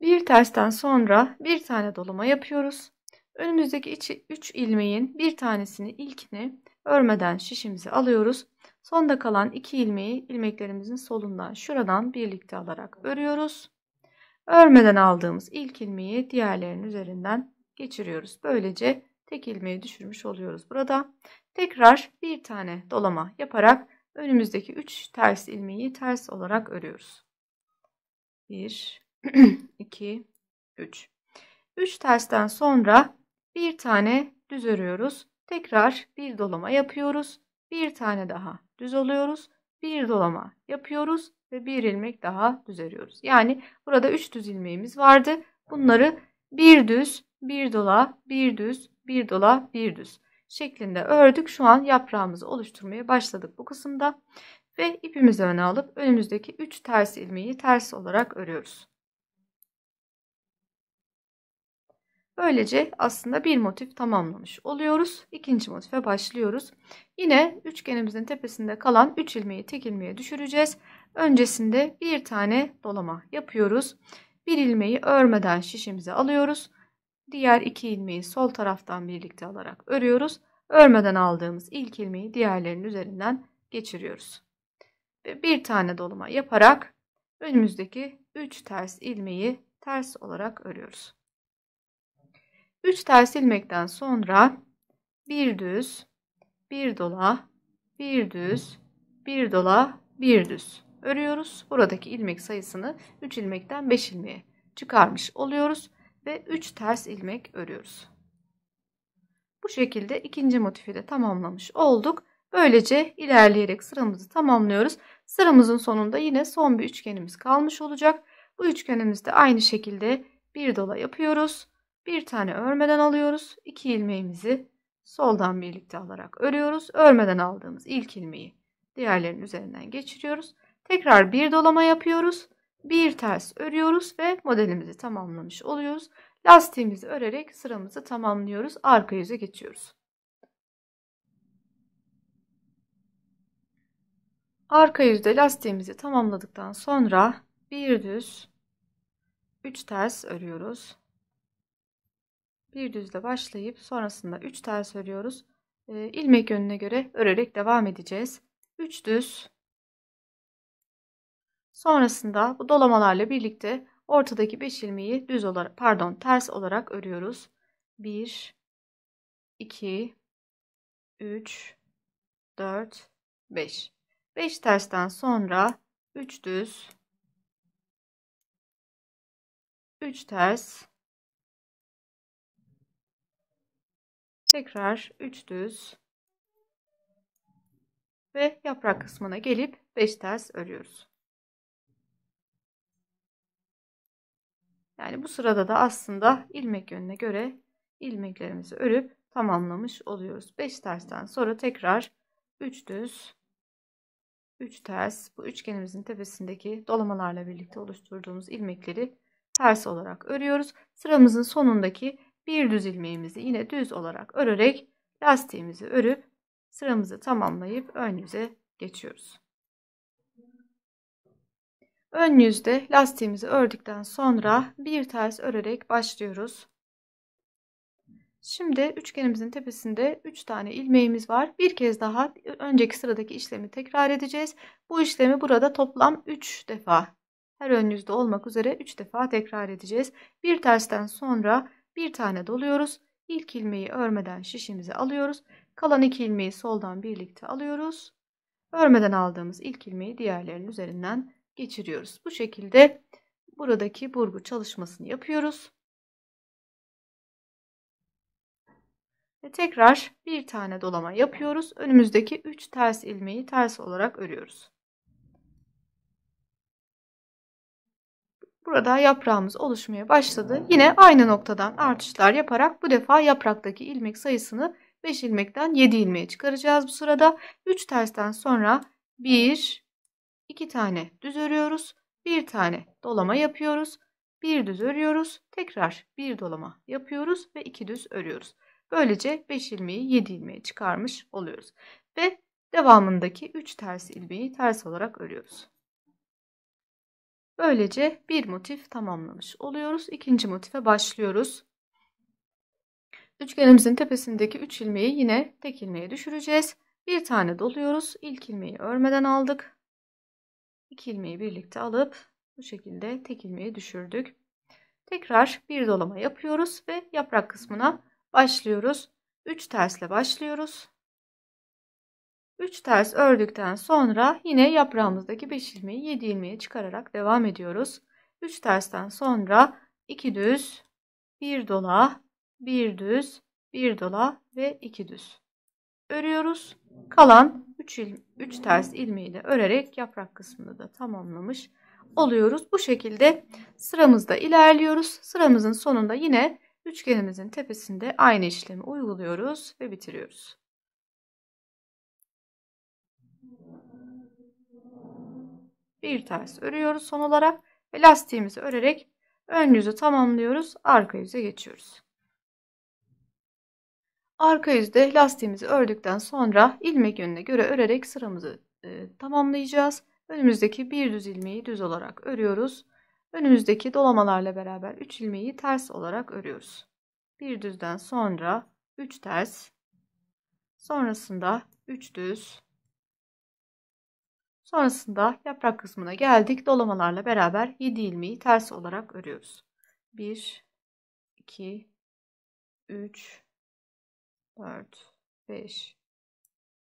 A: Bir tersten sonra bir tane dolama yapıyoruz. Önümüzdeki 3 ilmeğin bir tanesini ilkini örmeden şişimizi alıyoruz. Sonda kalan 2 ilmeği ilmeklerimizin solundan şuradan birlikte alarak örüyoruz. Örmeden aldığımız ilk ilmeği diğerlerinin üzerinden geçiriyoruz. Böylece tek ilmeği düşürmüş oluyoruz burada. Tekrar bir tane dolama yaparak önümüzdeki 3 ters ilmeği ters olarak örüyoruz. 1, 2, 3. 3 tersten sonra bir tane düz örüyoruz. Tekrar bir dolama yapıyoruz. Bir tane daha düz oluyoruz. Bir dolama yapıyoruz ve bir ilmek daha düz örüyoruz. Yani burada 3 düz ilmeğimiz vardı. Bunları bir düz, bir dola, bir düz, bir dola, bir düz şeklinde ördük. Şu an yaprağımızı oluşturmaya başladık bu kısımda. Ve ipimizi öne alıp önümüzdeki 3 ters ilmeği ters olarak örüyoruz. Böylece aslında bir motif tamamlamış oluyoruz. İkinci motife başlıyoruz. Yine üçgenimizin tepesinde kalan 3 ilmeği tek ilmeğe düşüreceğiz. Öncesinde bir tane dolama yapıyoruz. Bir ilmeği örmeden şişimize alıyoruz. Diğer 2 ilmeği sol taraftan birlikte alarak örüyoruz. Örmeden aldığımız ilk ilmeği diğerlerinin üzerinden geçiriyoruz. Ve bir tane dolama yaparak önümüzdeki 3 ters ilmeği ters olarak örüyoruz. 3 ters ilmekten sonra bir düz, bir dola, bir düz, bir dola, bir düz örüyoruz. Buradaki ilmek sayısını 3 ilmekten 5 ilmeğe çıkarmış oluyoruz ve 3 ters ilmek örüyoruz. Bu şekilde ikinci motifi de tamamlamış olduk. Böylece ilerleyerek sıramızı tamamlıyoruz. Sıramızın sonunda yine son bir üçgenimiz kalmış olacak. Bu üçgenimizde aynı şekilde bir dola yapıyoruz. Bir tane örmeden alıyoruz. 2 ilmeğimizi soldan birlikte alarak örüyoruz. Örmeden aldığımız ilk ilmeği diğerlerinin üzerinden geçiriyoruz. Tekrar bir dolama yapıyoruz. Bir ters örüyoruz ve modelimizi tamamlamış oluyoruz. Lastiğimizi örerek sıramızı tamamlıyoruz. Arka yüze geçiyoruz. Arka yüzde lastiğimizi tamamladıktan sonra bir düz, 3 ters örüyoruz. Bir düzle başlayıp sonrasında 3 ters örüyoruz. İlmek yönüne göre örerek devam edeceğiz. 3 düz. Sonrasında bu dolamalarla birlikte ortadaki 5 ilmeği düz olarak, ters olarak örüyoruz. 1 2 3 4 5. 5 tersten sonra 3 düz, 3 ters, tekrar 3 düz ve yaprak kısmına gelip 5 ters örüyoruz. Yani bu sırada da aslında ilmek yönüne göre ilmeklerimizi örüp tamamlamış oluyoruz. 5 tersten sonra tekrar 3 düz, 3 ters, bu üçgenimizin tepesindeki dolamalarla birlikte oluşturduğumuz ilmekleri ters olarak örüyoruz. Sıramızın sonundaki bir düz ilmeğimizi yine düz olarak örerek lastiğimizi örüp sıramızı tamamlayıp ön yüze geçiyoruz. Ön yüzde lastiğimizi ördükten sonra bir ters örerek başlıyoruz. Şimdi üçgenimizin tepesinde 3 tane ilmeğimiz var. Bir kez daha önceki sıradaki işlemi tekrar edeceğiz. Bu işlemi burada toplam 3 defa, her ön yüzde olmak üzere 3 defa tekrar edeceğiz. Bir tersten sonra bir tane doluyoruz. İlk ilmeği örmeden şişimize alıyoruz. Kalan 2 ilmeği soldan birlikte alıyoruz. Örmeden aldığımız ilk ilmeği diğerlerinin üzerinden geçiriyoruz. Bu şekilde buradaki burgu çalışmasını yapıyoruz. Ve tekrar bir tane dolama yapıyoruz. Önümüzdeki 3 ters ilmeği ters olarak örüyoruz. Burada yaprağımız oluşmaya başladı. Yine aynı noktadan artışlar yaparak bu defa yapraktaki ilmek sayısını 5 ilmekten 7 ilmeğe çıkaracağız bu sırada. 3 tersten sonra 1, 2 tane düz örüyoruz. Bir tane dolama yapıyoruz. Bir düz örüyoruz. Tekrar bir dolama yapıyoruz ve 2 düz örüyoruz. Böylece 5 ilmeği 7 ilmeğe çıkarmış oluyoruz. Ve devamındaki 3 ters ilmeği ters olarak örüyoruz. Böylece bir motif tamamlamış oluyoruz. İkinci motife başlıyoruz. Üçgenimizin tepesindeki 3 ilmeği yine tek ilmeğe düşüreceğiz. Bir tane doluyoruz. İlk ilmeği örmeden aldık. 2 ilmeği birlikte alıp bu şekilde tek ilmeği düşürdük. Tekrar bir dolama yapıyoruz ve yaprak kısmına başlıyoruz. 3 tersle başlıyoruz. 3 ters ördükten sonra yine yaprağımızdaki 5 ilmeği 7 ilmeğe çıkararak devam ediyoruz. 3 tersten sonra 2 düz, 1 dola, 1 düz, 1 dola ve 2 düz örüyoruz. Kalan 3 ters ilmeği de örerek yaprak kısmını da tamamlamış oluyoruz. Bu şekilde sıramızda ilerliyoruz. Sıramızın sonunda yine üçgenimizin tepesinde aynı işlemi uyguluyoruz ve bitiriyoruz. Bir ters örüyoruz son olarak ve lastiğimizi örerek ön yüzü tamamlıyoruz. Arka yüze geçiyoruz. Arka yüzde lastiğimizi ördükten sonra ilmek yönüne göre örerek sıramızı tamamlayacağız. Önümüzdeki bir düz ilmeği düz olarak örüyoruz. Önümüzdeki dolamalarla beraber 3 ilmeği ters olarak örüyoruz. Bir düzden sonra 3 ters, sonrasında 3 düz, sonrasında yaprak kısmına geldik. Dolamalarla beraber 7 ilmeği ters olarak örüyoruz. 1, 2, 3, 4, 5,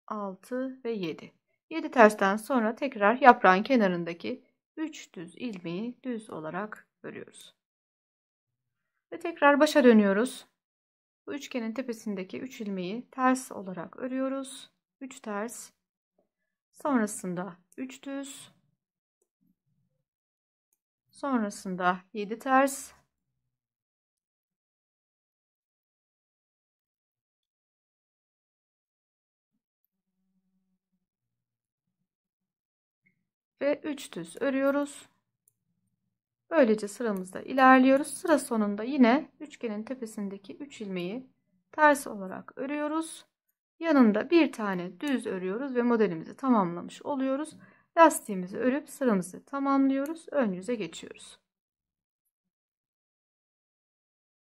A: 6 ve 7. 7 tersten sonra tekrar yaprağın kenarındaki 3 düz ilmeği düz olarak örüyoruz. Ve tekrar başa dönüyoruz. Bu üçgenin tepesindeki 3 ilmeği ters olarak örüyoruz. 3 ters. Sonrasında 3 düz. Sonrasında 7 ters. Ve 3 düz örüyoruz. Böylece sıramızda ilerliyoruz. Sıra sonunda yine üçgenin tepesindeki 3 ilmeği ters olarak örüyoruz. Yanında bir tane düz örüyoruz ve modelimizi tamamlamış oluyoruz. Lastiğimizi örüp sıramızı tamamlıyoruz. Ön yüze geçiyoruz.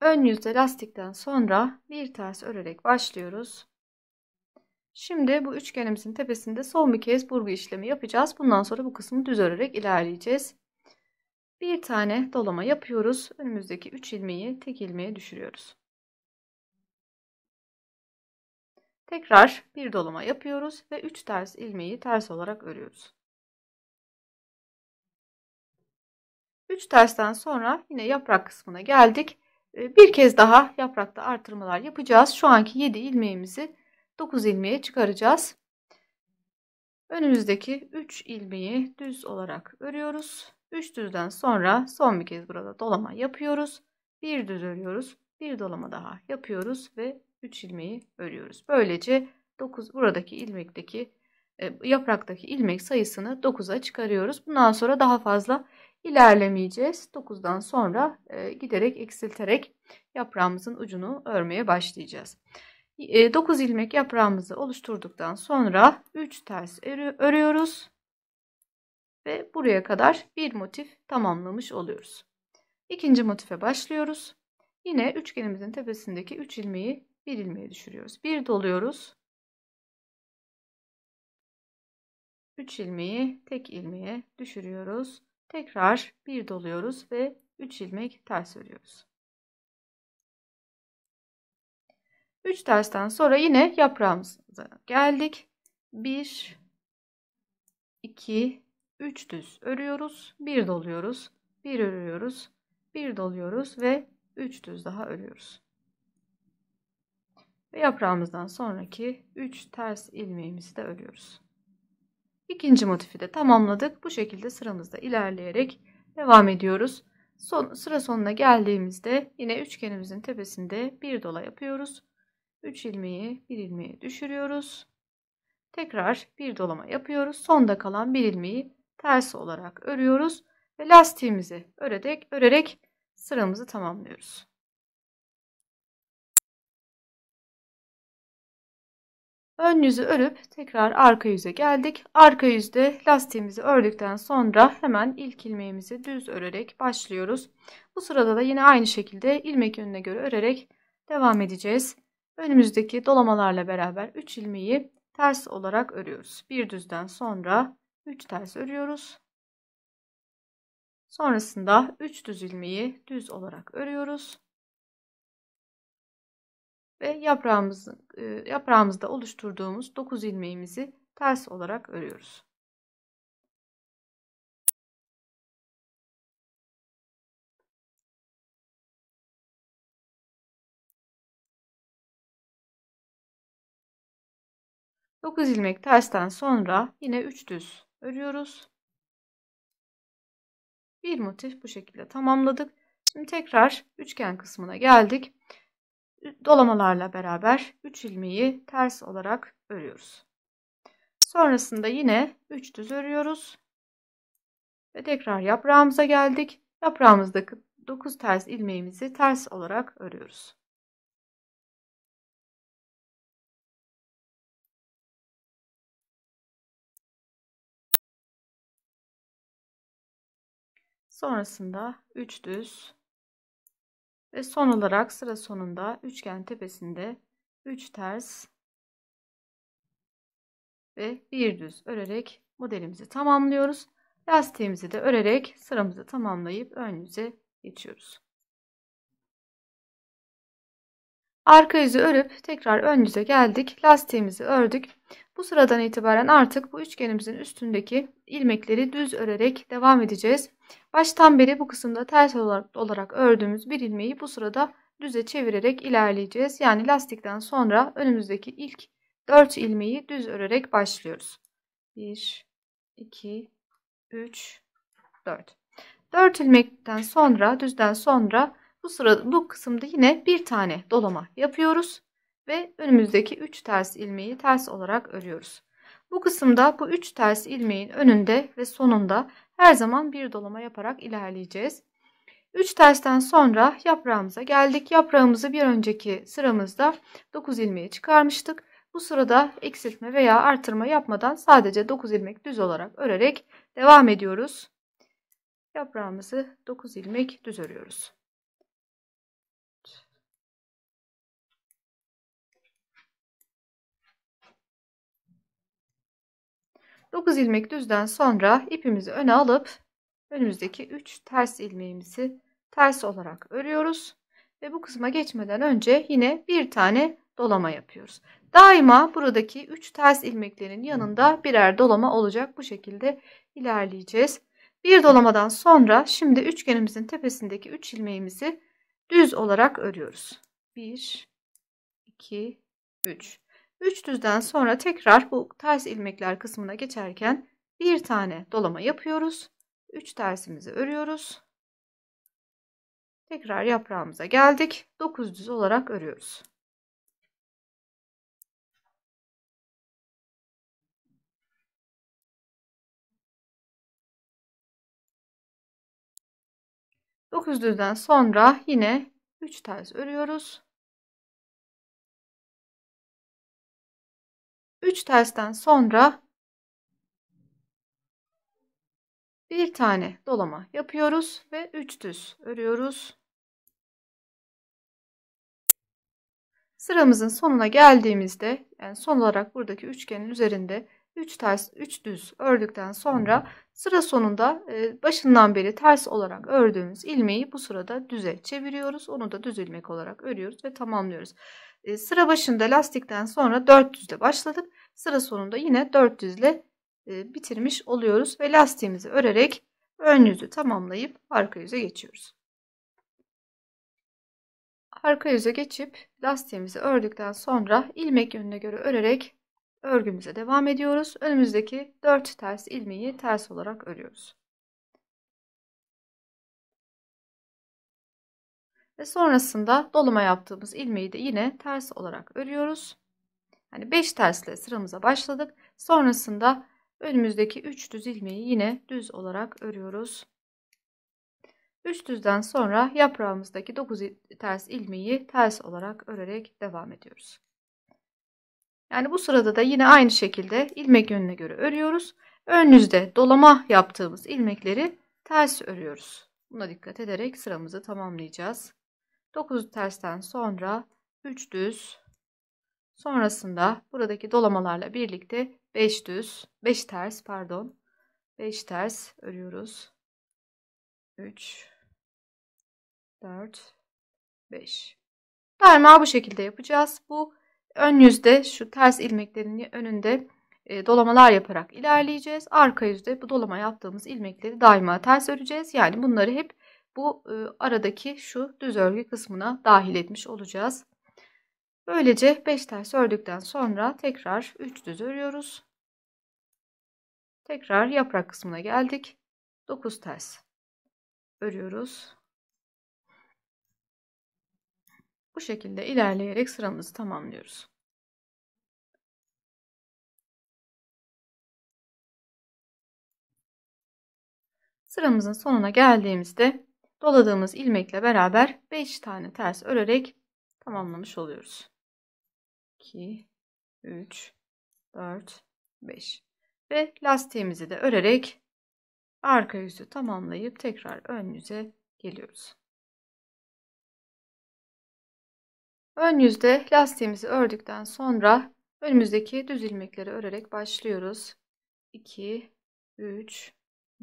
A: Ön yüzde lastikten sonra bir ters örerek başlıyoruz. Şimdi bu üçgenimizin tepesinde son bir kez burgu işlemi yapacağız. Bundan sonra bu kısmı düz örerek ilerleyeceğiz. Bir tane dolama yapıyoruz. Önümüzdeki 3 ilmeği tek ilmeğe düşürüyoruz. Tekrar bir dolama yapıyoruz ve 3 ters ilmeği ters olarak örüyoruz. 3 tersten sonra yine yaprak kısmına geldik. Bir kez daha yaprakta artırmalar yapacağız. Şu anki 7 ilmeğimizi 9 ilmeğe çıkaracağız. Önümüzdeki 3 ilmeği düz olarak örüyoruz. 3 düzden sonra son bir kez burada dolama yapıyoruz. Bir düz örüyoruz. Bir dolama daha yapıyoruz ve 3 ilmeği örüyoruz. Böylece 9 buradaki ilmekteki yapraktaki ilmek sayısını 9'a çıkarıyoruz. Bundan sonra daha fazla ilerlemeyeceğiz. 9'dan sonra giderek eksilterek yaprağımızın ucunu örmeye başlayacağız. 9 ilmek yaprağımızı oluşturduktan sonra 3 ters örüyoruz ve buraya kadar bir motif tamamlamış oluyoruz. İkinci motife başlıyoruz. Yine üçgenimizin tepesindeki 3 ilmeği bir ilmeğe düşürüyoruz. Bir doluyoruz. 3 ilmeği tek ilmeğe düşürüyoruz. Tekrar bir doluyoruz ve 3 ilmek ters örüyoruz. 3 tersten sonra yine yaprağımıza geldik. 1, 2, 3 düz örüyoruz. Bir doluyoruz. Bir örüyoruz. Bir doluyoruz ve 3 düz daha örüyoruz. Ve yaprağımızdan sonraki 3 ters ilmeğimizi de örüyoruz. İkinci motifi de tamamladık. Bu şekilde sıramızda ilerleyerek devam ediyoruz. Sıra sonuna geldiğimizde yine üçgenimizin tepesinde bir dola yapıyoruz. 3 ilmeği bir ilmeğe düşürüyoruz. Tekrar bir dolama yapıyoruz. Sonda kalan bir ilmeği ters olarak örüyoruz ve lastiğimizi örerek sıramızı tamamlıyoruz. Ön yüzü örüp tekrar arka yüze geldik. Arka yüzde lastiğimizi ördükten sonra hemen ilk ilmeğimizi düz örerek başlıyoruz. Bu sırada da yine aynı şekilde ilmek yönüne göre örerek devam edeceğiz. Önümüzdeki dolamalarla beraber 3 ilmeği ters olarak örüyoruz. Bir düzden sonra 3 ters örüyoruz. Sonrasında 3 düz ilmeği düz olarak örüyoruz. Ve yaprağımızda oluşturduğumuz 9 ilmeğimizi ters olarak örüyoruz. Dokuz ilmek tersten sonra yine 3 düz örüyoruz. Bir motif bu şekilde tamamladık. Şimdi tekrar üçgen kısmına geldik. Dolamalarla beraber 3 ilmeği ters olarak örüyoruz. Sonrasında yine 3 düz örüyoruz. Ve tekrar yaprağımıza geldik. Yaprağımızdaki 9 ters ilmeğimizi ters olarak örüyoruz. Sonrasında 3 düz ve son olarak sıra sonunda üçgen tepesinde 3 ters ve 1 düz örerek modelimizi tamamlıyoruz. Lastiğimizi de örerek sıramızı tamamlayıp ön yüze geçiyoruz. Arka yüzü örüp tekrar ön yüze geldik. Lastiğimizi ördük. Bu sıradan itibaren artık bu üçgenimizin üstündeki ilmekleri düz örerek devam edeceğiz. Baştan beri bu kısımda ters olarak ördüğümüz bir ilmeği bu sırada düze çevirerek ilerleyeceğiz. Yani lastikten sonra önümüzdeki ilk 4 ilmeği düz örerek başlıyoruz. 1, 2, 3, 4. 4 ilmekten sonra, düzden sonra bu kısımda yine bir tane dolama yapıyoruz ve önümüzdeki 3 ters ilmeği ters olarak örüyoruz. Bu kısımda bu 3 ters ilmeğin önünde ve sonunda her zaman bir dolama yaparak ilerleyeceğiz. 3 tersten sonra yaprağımıza geldik. Yaprağımızı bir önceki sıramızda 9 ilmeği çıkarmıştık. Bu sırada eksiltme veya artırma yapmadan sadece 9 ilmek düz olarak örerek devam ediyoruz. Yaprağımızı 9 ilmek düz örüyoruz. Dokuz ilmek düzden sonra ipimizi öne alıp önümüzdeki 3 ters ilmeğimizi ters olarak örüyoruz ve bu kısma geçmeden önce yine bir tane dolama yapıyoruz. Daima buradaki 3 ters ilmeklerin yanında birer dolama olacak. Bu şekilde ilerleyeceğiz. Bir dolamadan sonra şimdi üçgenimizin tepesindeki 3 ilmeğimizi düz olarak örüyoruz. 1, 2, 3. 3 düzden sonra tekrar bu ters ilmekler kısmına geçerken bir tane dolama yapıyoruz. 3 tersimizi örüyoruz. Tekrar yaprağımıza geldik. 9 düz olarak örüyoruz. Dokuz düzden sonra yine 3 ters örüyoruz. 3 tersten sonra bir tane dolama yapıyoruz ve 3 düz örüyoruz. Sıramızın sonuna geldiğimizde, yani son olarak buradaki üçgenin üzerinde 3 ters 3 düz ördükten sonra sıra sonunda başından beri ters olarak ördüğümüz ilmeği bu sırada düze çeviriyoruz. Onu da düz ilmek olarak örüyoruz ve tamamlıyoruz. Sıra başında lastikten sonra 4 düzle başladık. Sıra sonunda yine 4 düzle bitirmiş oluyoruz ve lastiğimizi örerek ön yüzü tamamlayıp arka yüze geçiyoruz. Arka yüze geçip lastiğimizi ördükten sonra ilmek yönüne göre örerek örgümüze devam ediyoruz. Önümüzdeki 4 ters ilmeği ters olarak örüyoruz. Ve sonrasında dolama yaptığımız ilmeği de yine ters olarak örüyoruz. Yani 5 tersle sıramıza başladık. Sonrasında önümüzdeki 3 düz ilmeği yine düz olarak örüyoruz. 3 düzden sonra yaprağımızdaki 9 ters ilmeği ters olarak örerek devam ediyoruz. Yani bu sırada da yine aynı şekilde ilmek yönüne göre örüyoruz. Ön yüzde dolama yaptığımız ilmekleri ters örüyoruz. Buna dikkat ederek sıramızı tamamlayacağız. 9 tersten sonra 3 düz, sonrasında buradaki dolamalarla birlikte 5 düz, 5 ters pardon, 5 ters örüyoruz. 3, 4, 5. Daima bu şekilde yapacağız. Bu ön yüzde şu ters ilmeklerin önünde dolamalar yaparak ilerleyeceğiz. Arka yüzde bu dolama yaptığımız ilmekleri daima ters öreceğiz. Yani bunları hep bu aradaki şu düz örgü kısmına dahil etmiş olacağız. Böylece 5 ters ördükten sonra tekrar 3 düz örüyoruz. Tekrar yaprak kısmına geldik. 9 ters örüyoruz. Bu şekilde ilerleyerek sıramızı tamamlıyoruz. Sıramızın sonuna geldiğimizde doladığımız ilmekle beraber 5 tane ters örerek tamamlamış oluyoruz. 2, 3, 4, 5 ve lastiğimizi de örerek arka yüzü tamamlayıp tekrar ön yüze geliyoruz. Ön yüzde lastiğimizi ördükten sonra önümüzdeki düz ilmekleri örerek başlıyoruz. 2, 3,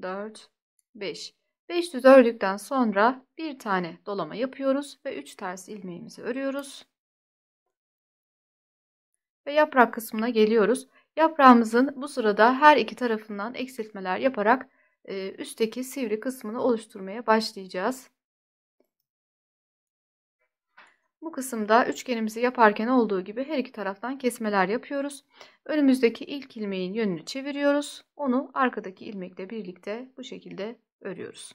A: 4, 5. 5 düz ördükten sonra bir tane dolama yapıyoruz ve 3 ters ilmeğimizi örüyoruz. Ve yaprak kısmına geliyoruz. Yaprağımızın bu sırada her iki tarafından eksiltmeler yaparak üstteki sivri kısmını oluşturmaya başlayacağız. Bu kısımda üçgenimizi yaparken olduğu gibi her iki taraftan kesmeler yapıyoruz. Önümüzdeki ilk ilmeğin yönünü çeviriyoruz. Onu arkadaki ilmekle birlikte bu şekilde örüyoruz.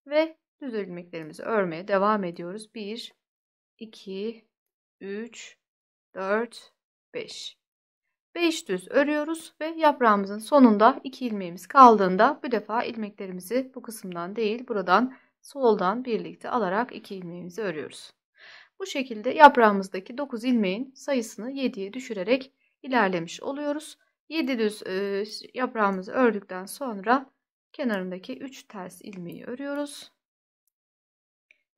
A: Ve düz ilmeklerimizi örmeye devam ediyoruz. 1, 2, 3, 4, 5. 5 düz örüyoruz ve yaprağımızın sonunda 2 ilmeğimiz kaldığında bu defa ilmeklerimizi bu kısımdan değil buradan soldan birlikte alarak 2 ilmeğimizi örüyoruz. Bu şekilde yaprağımızdaki 9 ilmeğin sayısını 7'ye düşürerek ilerlemiş oluyoruz. 7 düz yaprağımızı ördükten sonra kenarındaki 3 ters ilmeği örüyoruz.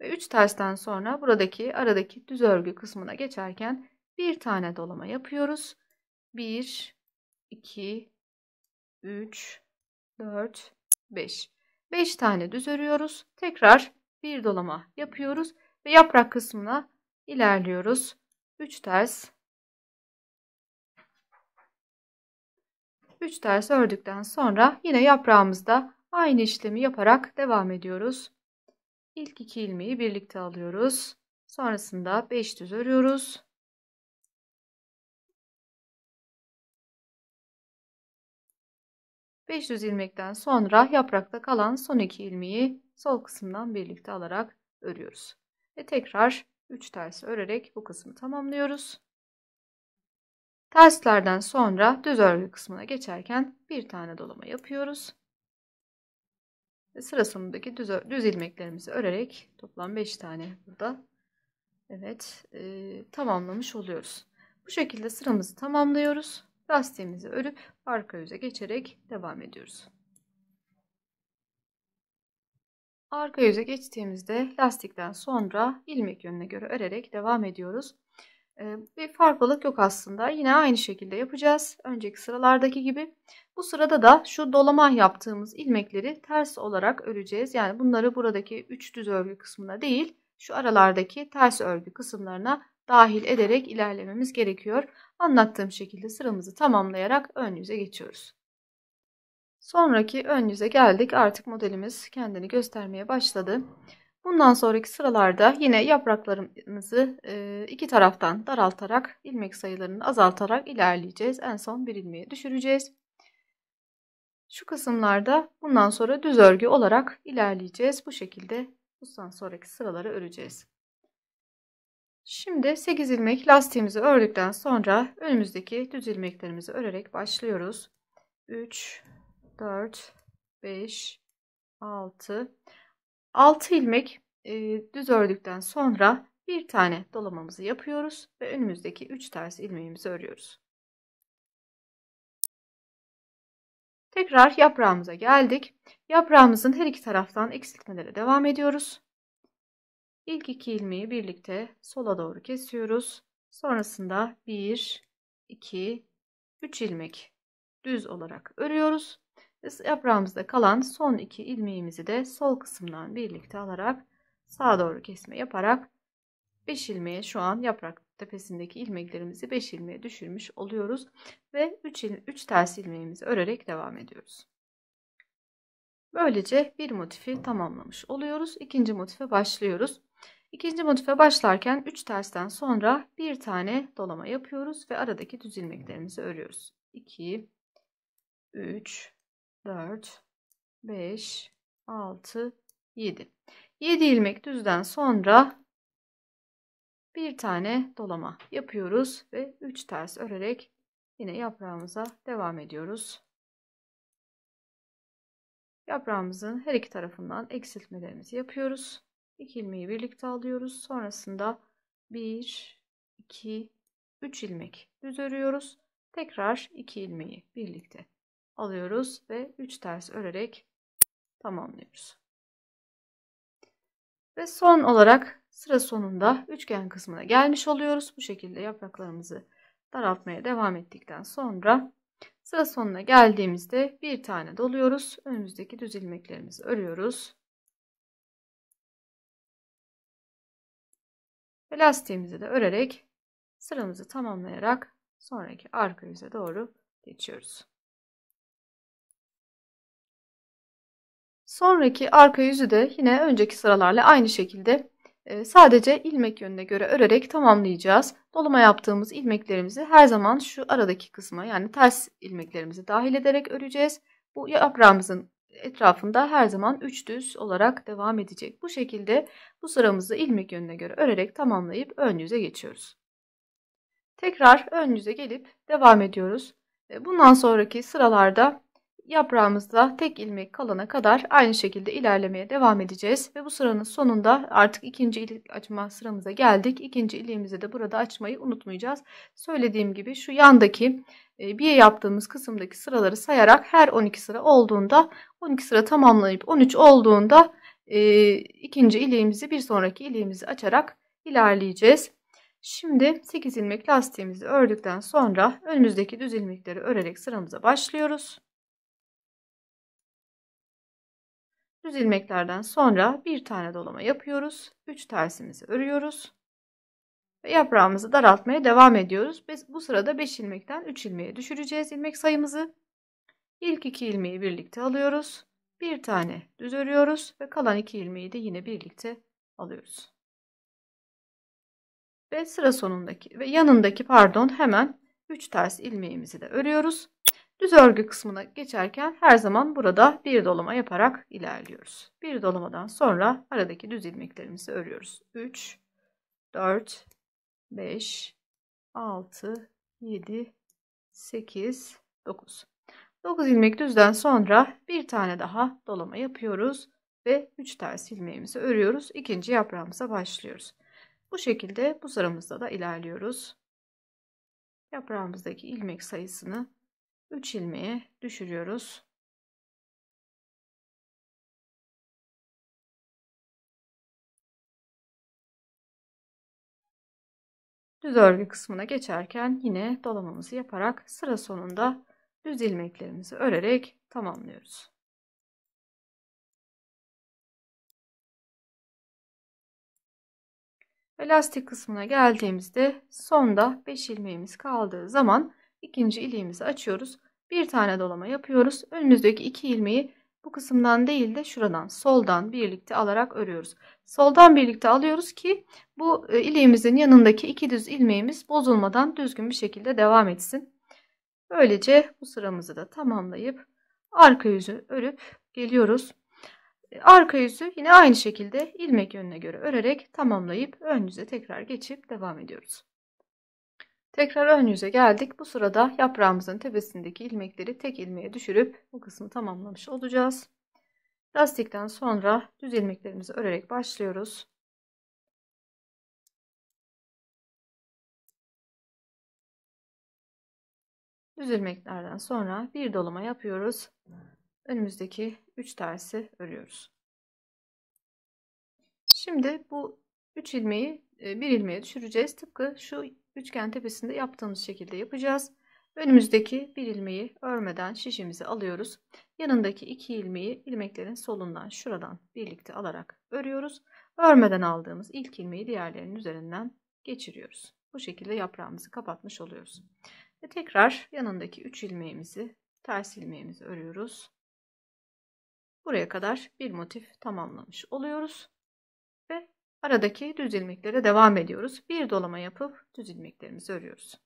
A: Ve 3 tersten sonra buradaki aradaki düz örgü kısmına geçerken bir tane dolama yapıyoruz. 1, 2, 3, 4, 5. 5 tane düz örüyoruz. Tekrar bir dolama yapıyoruz ve yaprak kısmına ilerliyoruz. 3 ters. 3 ters ördükten sonra yine yaprağımızda aynı işlemi yaparak devam ediyoruz. İlk 2 ilmeği birlikte alıyoruz. Sonrasında 5 düz örüyoruz. 500 ilmekten sonra yaprakta kalan son 2 ilmeği sol kısımdan birlikte alarak örüyoruz. Ve tekrar 3 ters örerek bu kısmı tamamlıyoruz. Terslerden sonra düz örgü kısmına geçerken bir tane dolama yapıyoruz. Ve sıra sonundaki düz ilmeklerimizi örerek toplam 5 tane burada tamamlamış oluyoruz. Bu şekilde sıramızı tamamlıyoruz. Lastiğimizi örüp arka yüze geçerek devam ediyoruz. Arka yüze geçtiğimizde lastikten sonra ilmek yönüne göre örerek devam ediyoruz. Bir farklılık yok aslında. Yine aynı şekilde yapacağız. Önceki sıralardaki gibi. Bu sırada da şu dolama yaptığımız ilmekleri ters olarak öreceğiz. Yani bunları buradaki 3 düz örgü kısmına değil, şu aralardaki ters örgü kısımlarına dahil ederek ilerlememiz gerekiyor. Anlattığım şekilde sıramızı tamamlayarak ön yüze geçiyoruz. Sonraki ön yüze geldik. Artık modelimiz kendini göstermeye başladı. Bundan sonraki sıralarda yine yapraklarımızı iki taraftan daraltarak ilmek sayılarını azaltarak ilerleyeceğiz. En son bir ilmeğe düşüreceğiz. Şu kısımlarda bundan sonra düz örgü olarak ilerleyeceğiz. Bu şekilde bundan sonraki sıraları öreceğiz. Şimdi 8 ilmek lastiğimizi ördükten sonra önümüzdeki düz ilmeklerimizi örerek başlıyoruz. 3, 4, 5, 6. 6 ilmek düz ördükten sonra bir tane dolamamızı yapıyoruz ve önümüzdeki 3 ters ilmeğimizi örüyoruz. Tekrar yaprağımıza geldik. Yaprağımızın her iki taraftan eksiltmelere devam ediyoruz. İlk 2 ilmeği birlikte sola doğru kesiyoruz. Sonrasında 1, 2, 3 ilmek düz olarak örüyoruz. Yaprağımızda kalan son 2 ilmeğimizi de sol kısımdan birlikte alarak sağa doğru kesme yaparak 5 ilmeğe şu an yaprak tepesindeki ilmeklerimizi 5 ilmeğe düşürmüş oluyoruz ve 3 ters ilmeğimizi örerek devam ediyoruz. Böylece bir motifi tamamlamış oluyoruz. İkinci motife başlıyoruz. İkinci motife başlarken 3 tersten sonra bir tane dolama yapıyoruz ve aradaki düz ilmeklerimizi örüyoruz. 2, 3, 4, 5, 6, 7. 7 ilmek düzden sonra bir tane dolama yapıyoruz ve 3 ters örerek yine yaprağımıza devam ediyoruz. Yaprağımızın her iki tarafından eksiltmelerimizi yapıyoruz. 2 ilmeği birlikte alıyoruz. Sonrasında 1, 2, 3 ilmek düz örüyoruz. Tekrar 2 ilmeği birlikte alıyoruz ve 3 ters örerek tamamlıyoruz. Ve son olarak sıra sonunda üçgen kısmına gelmiş oluyoruz. Bu şekilde yapraklarımızı daraltmaya devam ettikten sonra sıra sonuna geldiğimizde bir tane doluyoruz. Önümüzdeki düz ilmeklerimizi örüyoruz. Ve lastiğimizi de örerek sıramızı tamamlayarak sonraki arka yüze doğru geçiyoruz. Sonraki arka yüzü de yine önceki sıralarla aynı şekilde sadece ilmek yönüne göre örerek tamamlayacağız. Dolama yaptığımız ilmeklerimizi her zaman şu aradaki kısma, yani ters ilmeklerimizi dahil ederek öreceğiz. Bu yaprağımızın etrafında her zaman 3 düz olarak devam edecek. Bu şekilde bu sıramızı ilmek yönüne göre örerek tamamlayıp ön yüze geçiyoruz. Tekrar ön yüze gelip devam ediyoruz. Bundan sonraki sıralarda yaprağımızda tek ilmek kalana kadar aynı şekilde ilerlemeye devam edeceğiz. Ve bu sıranın sonunda artık ikinci ilik açma sıramıza geldik. İkinci iliğimizi de burada açmayı unutmayacağız. Söylediğim gibi şu yandaki bir yaptığımız kısımdaki sıraları sayarak her 12 sıra olduğunda, 12 sıra tamamlayıp 13 olduğunda ikinci iliğimizi, bir sonraki iliğimizi açarak ilerleyeceğiz. Şimdi 8 ilmek lastiğimizi ördükten sonra önümüzdeki düz ilmekleri örerek sıramıza başlıyoruz. Düz ilmeklerden sonra bir tane dolama yapıyoruz. 3 tersimizi örüyoruz. Ve yaprağımızı daraltmaya devam ediyoruz. Biz bu sırada 5 ilmekten 3 ilmeğe düşüreceğiz ilmek sayımızı. İlk 2 ilmeği birlikte alıyoruz. Bir tane düz örüyoruz ve kalan 2 ilmeği de yine birlikte alıyoruz. Ve sıra sonundaki ve yanındaki hemen 3 ters ilmeğimizi de örüyoruz. Düz örgü kısmına geçerken her zaman burada bir dolama yaparak ilerliyoruz. Bir dolamadan sonra aradaki düz ilmeklerimizi örüyoruz. 3, 4, 5, 6, 7, 8, 9. 9 ilmek düzden sonra bir tane daha dolama yapıyoruz ve 3 ters ilmeğimizi örüyoruz. İkinci yaprağımıza başlıyoruz. Bu şekilde bu sıramızda da ilerliyoruz. Yaprağımızdaki ilmek sayısını 3 ilmeğe düşürüyoruz. Düz örgü kısmına geçerken yine dolamamızı yaparak sıra sonunda düz ilmeklerimizi örerek tamamlıyoruz. Ve lastik kısmına geldiğimizde sonda 5 ilmeğimiz kaldığı zaman ikinci iliğimizi açıyoruz. Bir tane dolama yapıyoruz. Önümüzdeki 2 ilmeği bu kısımdan değil de şuradan, soldan birlikte alarak örüyoruz. Soldan birlikte alıyoruz ki bu iliğimizin yanındaki 2 düz ilmeğimiz bozulmadan düzgün bir şekilde devam etsin. Böylece bu sıramızı da tamamlayıp arka yüzü örüp geliyoruz. Arka yüzü yine aynı şekilde ilmek yönüne göre örerek tamamlayıp ön yüze tekrar geçip devam ediyoruz. Tekrar ön yüze geldik. Bu sırada yaprağımızın tepesindeki ilmekleri tek ilmeğe düşürüp bu kısmı tamamlamış olacağız. Lastikten sonra düz ilmeklerimizi örerek başlıyoruz. Düz ilmeklerden sonra bir dolama yapıyoruz. Önümüzdeki 3 tersi örüyoruz. Şimdi bu 3 ilmeği bir ilmeğe düşüreceğiz. Tıpkı şu üçgen tepesinde yaptığımız şekilde yapacağız. Önümüzdeki bir ilmeği örmeden şişimizi alıyoruz. Yanındaki 2 ilmeği ilmeklerin solundan şuradan birlikte alarak örüyoruz. Örmeden aldığımız ilk ilmeği diğerlerinin üzerinden geçiriyoruz. Bu şekilde yaprağımızı kapatmış oluyoruz. Ve tekrar yanındaki 3 ilmeğimizi, ters ilmeğimizi örüyoruz. Buraya kadar bir motif tamamlamış oluyoruz. Ve aradaki düz ilmeklere devam ediyoruz. Bir dolama yapıp düz ilmeklerimizi örüyoruz.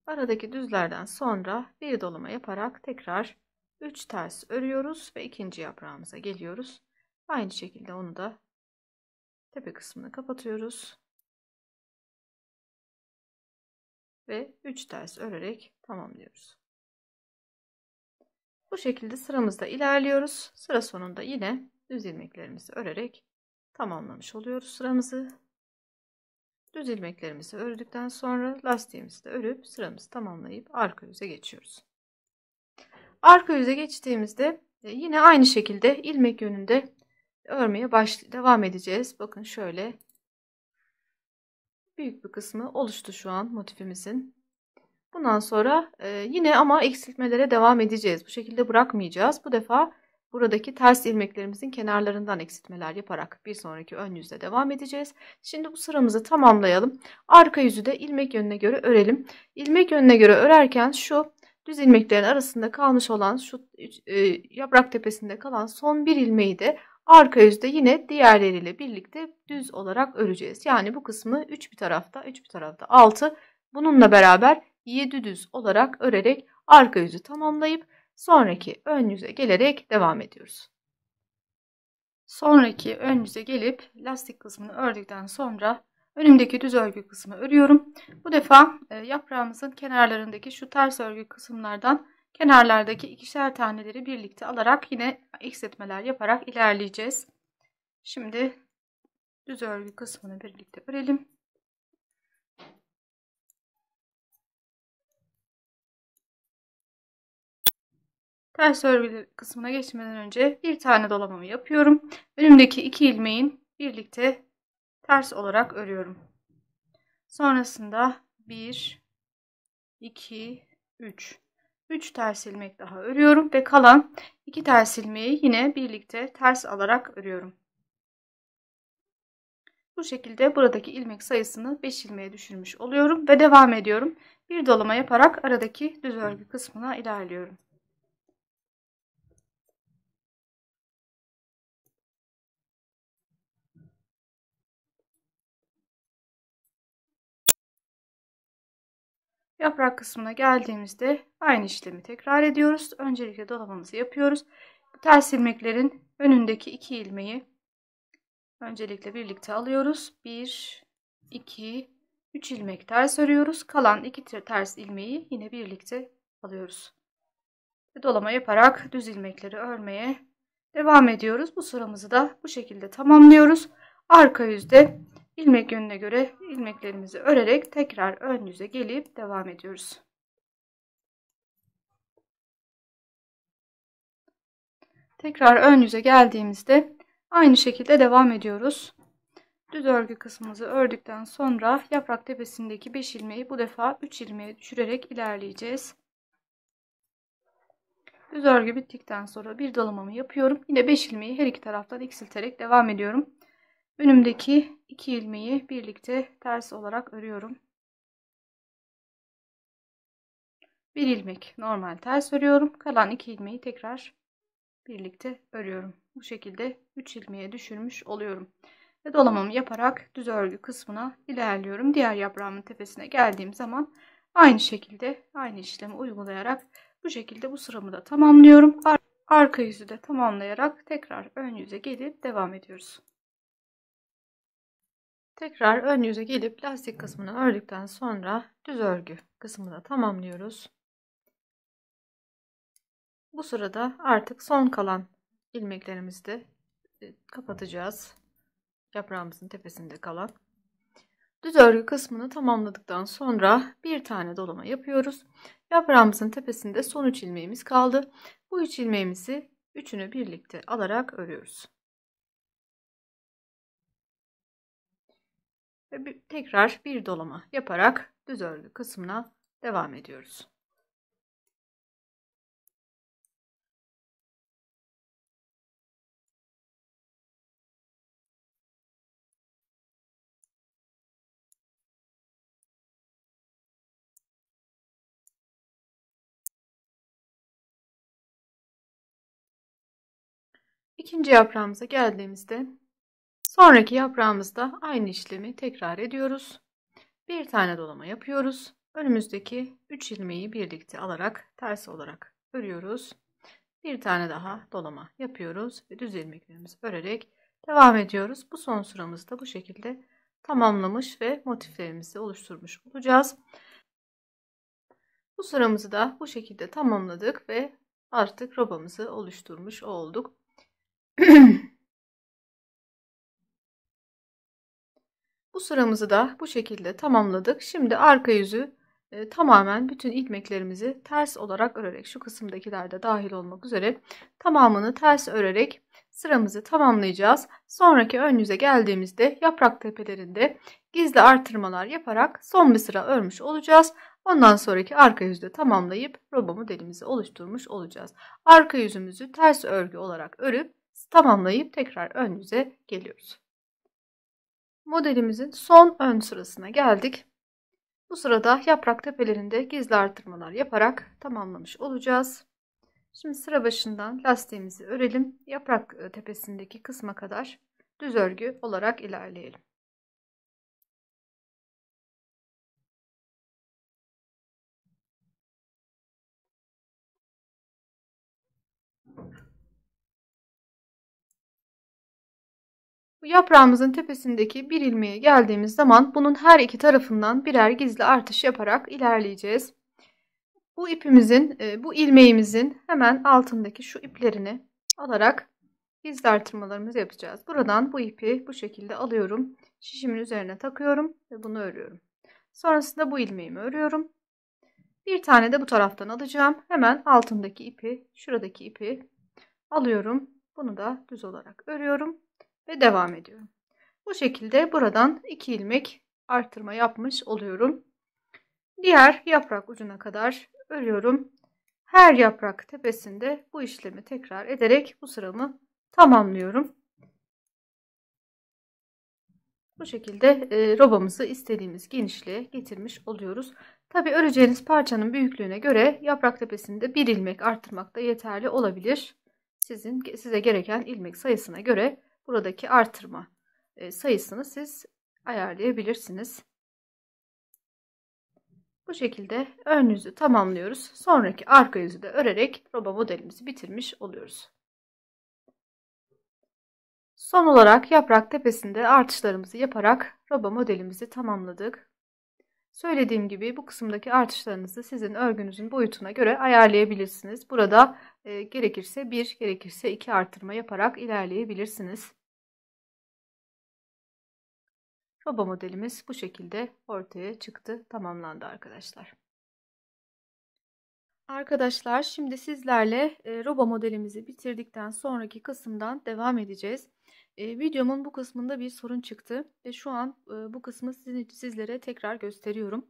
A: Aradaki düzlerden sonra bir dolama yaparak tekrar 3 ters örüyoruz ve ikinci yaprağımıza geliyoruz. Aynı şekilde onu da tepe kısmını kapatıyoruz. Ve 3 ters örerek tamamlıyoruz. Bu şekilde sıramızda ilerliyoruz. Sıra sonunda yine düz ilmeklerimizi örerek tamamlamış oluyoruz sıramızı. Düz ilmeklerimizi ördükten sonra lastiğimizi de örüp sıramızı tamamlayıp arka yüze geçiyoruz. Arka yüze geçtiğimizde yine aynı şekilde ilmek yönünde örmeye devam edeceğiz. Bakın şöyle büyük bir kısmı oluştu şu an motifimizin. Bundan sonra yine ama eksiltmelere devam edeceğiz. Bu şekilde bırakmayacağız. Bu defa buradaki ters ilmeklerimizin kenarlarından eksiltmeler yaparak bir sonraki ön yüzde devam edeceğiz. Şimdi bu sıramızı tamamlayalım. Arka yüzü de ilmek yönüne göre örelim. İlmek yönüne göre örerken şu düz ilmeklerin arasında kalmış olan şu yaprak tepesinde kalan son bir ilmeği de arka yüzde yine diğerleriyle birlikte düz olarak öreceğiz. Yani bu kısmı 3 bir tarafta, 3 bir tarafta 6. Bununla beraber 7 düz olarak örerek arka yüzü tamamlayıp sonraki ön yüze gelerek devam ediyoruz. Sonraki ön yüze gelip lastik kısmını ördükten sonra önümdeki düz örgü kısmı örüyorum. Bu defa yaprağımızın kenarlarındaki şu ters örgü kısımlardan kenarlardaki ikişer taneleri birlikte alarak yine eksiltmeler yaparak ilerleyeceğiz. Şimdi düz örgü kısmını birlikte örelim. Ters örgü kısmına geçmeden önce bir tane dolamamı yapıyorum. Önümdeki iki ilmeğin birlikte ters olarak örüyorum. Sonrasında 1, 2, 3. 3 ters ilmek daha örüyorum ve kalan 2 ters ilmeği yine birlikte ters alarak örüyorum. Bu şekilde buradaki ilmek sayısını 5 ilmeğe düşürmüş oluyorum ve devam ediyorum. Bir dolama yaparak aradaki düz örgü kısmına ilerliyorum. Yaprak kısmına geldiğimizde aynı işlemi tekrar ediyoruz. Öncelikle dolamamızı yapıyoruz. Bu ters ilmeklerin önündeki 2 ilmeği öncelikle birlikte alıyoruz. 1, 2, 3 ilmek ters örüyoruz. Kalan 2 ters ilmeği yine birlikte alıyoruz. Ve dolama yaparak düz ilmekleri örmeye devam ediyoruz. Bu sıramızı da bu şekilde tamamlıyoruz. Arka yüzde ilmek yönüne göre ilmeklerimizi örerek tekrar ön yüze gelip devam ediyoruz. Tekrar ön yüze geldiğimizde aynı şekilde devam ediyoruz. Düz örgü kısmımızı ördükten sonra yaprak tepesindeki 5 ilmeği bu defa 3 ilmeğe düşürerek ilerleyeceğiz. Düz örgü bittikten sonra bir dolamamı yapıyorum. Yine 5 ilmeği her iki taraftan eksilterek devam ediyorum. Önümdeki 2 ilmeği birlikte ters olarak örüyorum. Bir ilmek normal ters örüyorum. Kalan 2 ilmeği tekrar birlikte örüyorum. Bu şekilde 3 ilmeğe düşürmüş oluyorum. Ve dolamamı yaparak düz örgü kısmına ilerliyorum. Diğer yaprağımın tepesine geldiğim zaman aynı şekilde aynı işlemi uygulayarak bu şekilde bu sıramı da tamamlıyorum. Arka yüzü de tamamlayarak tekrar ön yüze gelip devam ediyoruz. Tekrar ön yüze gelip lastik kısmını ördükten sonra düz örgü kısmını tamamlıyoruz. Bu sırada artık son kalan ilmeklerimizi de kapatacağız. Yaprağımızın tepesinde kalan. Düz örgü kısmını tamamladıktan sonra bir tane dolama yapıyoruz. Yaprağımızın tepesinde son 3 ilmeğimiz kaldı. Bu 3 ilmeğimizi üçünü birlikte alarak örüyoruz. Ve tekrar bir dolama yaparak düz örgü kısmına devam ediyoruz. İkinci yaprağımıza geldiğimizde sonraki yaprağımızda aynı işlemi tekrar ediyoruz. Bir tane dolama yapıyoruz. Önümüzdeki 3 ilmeği birlikte alarak ters olarak örüyoruz. Bir tane daha dolama yapıyoruz ve düz ilmeklerimizi örerek devam ediyoruz. Bu son sıramızı da bu şekilde tamamlamış ve motiflerimizi oluşturmuş olacağız. Bu sıramızı da bu şekilde tamamladık ve artık robamızı oluşturmuş olduk. Bu sıramızı da bu şekilde tamamladık. Şimdi arka yüzü tamamen bütün ilmeklerimizi ters olarak örerek, şu kısımdakiler de dahil olmak üzere tamamını ters örerek sıramızı tamamlayacağız. Sonraki ön yüze geldiğimizde yaprak tepelerinde gizli artırmalar yaparak son bir sıra örmüş olacağız. Ondan sonraki arka yüzde tamamlayıp roba modelimizi oluşturmuş olacağız. Arka yüzümüzü ters örgü olarak örüp tamamlayıp tekrar ön yüze geliyoruz. Modelimizin son ön sırasına geldik. Bu sırada yaprak tepelerinde gizli artırmalar yaparak tamamlamış olacağız. Şimdi sıra başından lastiğimizi örelim. Yaprak tepesindeki kısma kadar düz örgü olarak ilerleyelim. Bu yaprağımızın tepesindeki bir ilmeğe geldiğimiz zaman bunun her iki tarafından birer gizli artış yaparak ilerleyeceğiz. Bu ipimizin, bu ilmeğimizin hemen altındaki şu iplerini alarak gizli artırmalarımızı yapacağız. Buradan bu ipi bu şekilde alıyorum. Şişimin üzerine takıyorum ve bunu örüyorum. Sonrasında bu ilmeğimi örüyorum. Bir tane de bu taraftan alacağım. Hemen altındaki ipi, şuradaki ipi alıyorum. Bunu da düz olarak örüyorum ve devam ediyorum. Bu şekilde buradan 2 ilmek artırma yapmış oluyorum. Diğer yaprak ucuna kadar örüyorum. Her yaprak tepesinde bu işlemi tekrar ederek bu sıramı tamamlıyorum. Bu şekilde robamızı istediğimiz genişliğe getirmiş oluyoruz. Tabi öreceğiniz parçanın büyüklüğüne göre yaprak tepesinde bir ilmek arttırmak da yeterli olabilir. Size gereken ilmek sayısına göre buradaki artırma sayısını siz ayarlayabilirsiniz. Bu şekilde ön yüzü tamamlıyoruz. Sonraki arka yüzü de örerek roba modelimizi bitirmiş oluyoruz. Son olarak yaprak tepesinde artışlarımızı yaparak roba modelimizi tamamladık. Söylediğim gibi bu kısımdaki artışlarınızı sizin örgünüzün boyutuna göre ayarlayabilirsiniz. Burada gerekirse 1, gerekirse 2 artırma yaparak ilerleyebilirsiniz. Roba modelimiz bu şekilde ortaya çıktı, tamamlandı arkadaşlar. Arkadaşlar şimdi sizlerle roba modelimizi bitirdikten sonraki kısımdan devam edeceğiz. Videomun bu kısmında bir sorun çıktı ve şu an bu kısmı sizlere tekrar gösteriyorum.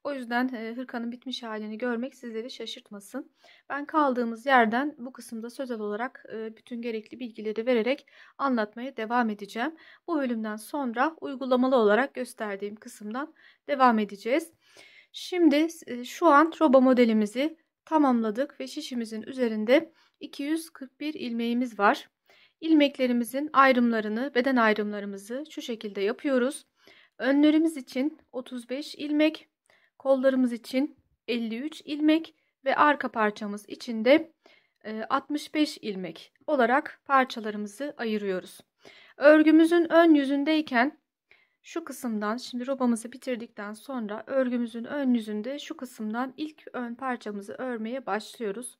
A: O yüzden hırkanın bitmiş halini görmek sizleri şaşırtmasın. Ben kaldığımız yerden bu kısımda sözel olarak bütün gerekli bilgileri vererek anlatmaya devam edeceğim. Bu bölümden sonra uygulamalı olarak gösterdiğim kısımdan devam edeceğiz. Şimdi şu an roba modelimizi tamamladık ve şişimizin üzerinde 241 ilmeğimiz var. İlmeklerimizin ayrımlarını, beden ayrımlarımızı şu şekilde yapıyoruz. Önlerimiz için 35 ilmek, kollarımız için 53 ilmek ve arka parçamız için de 65 ilmek olarak parçalarımızı ayırıyoruz. Örgümüzün ön yüzündeyken şu kısımdan, şimdi robamızı bitirdikten sonra örgümüzün ön yüzünde şu kısımdan ilk ön parçamızı örmeye başlıyoruz.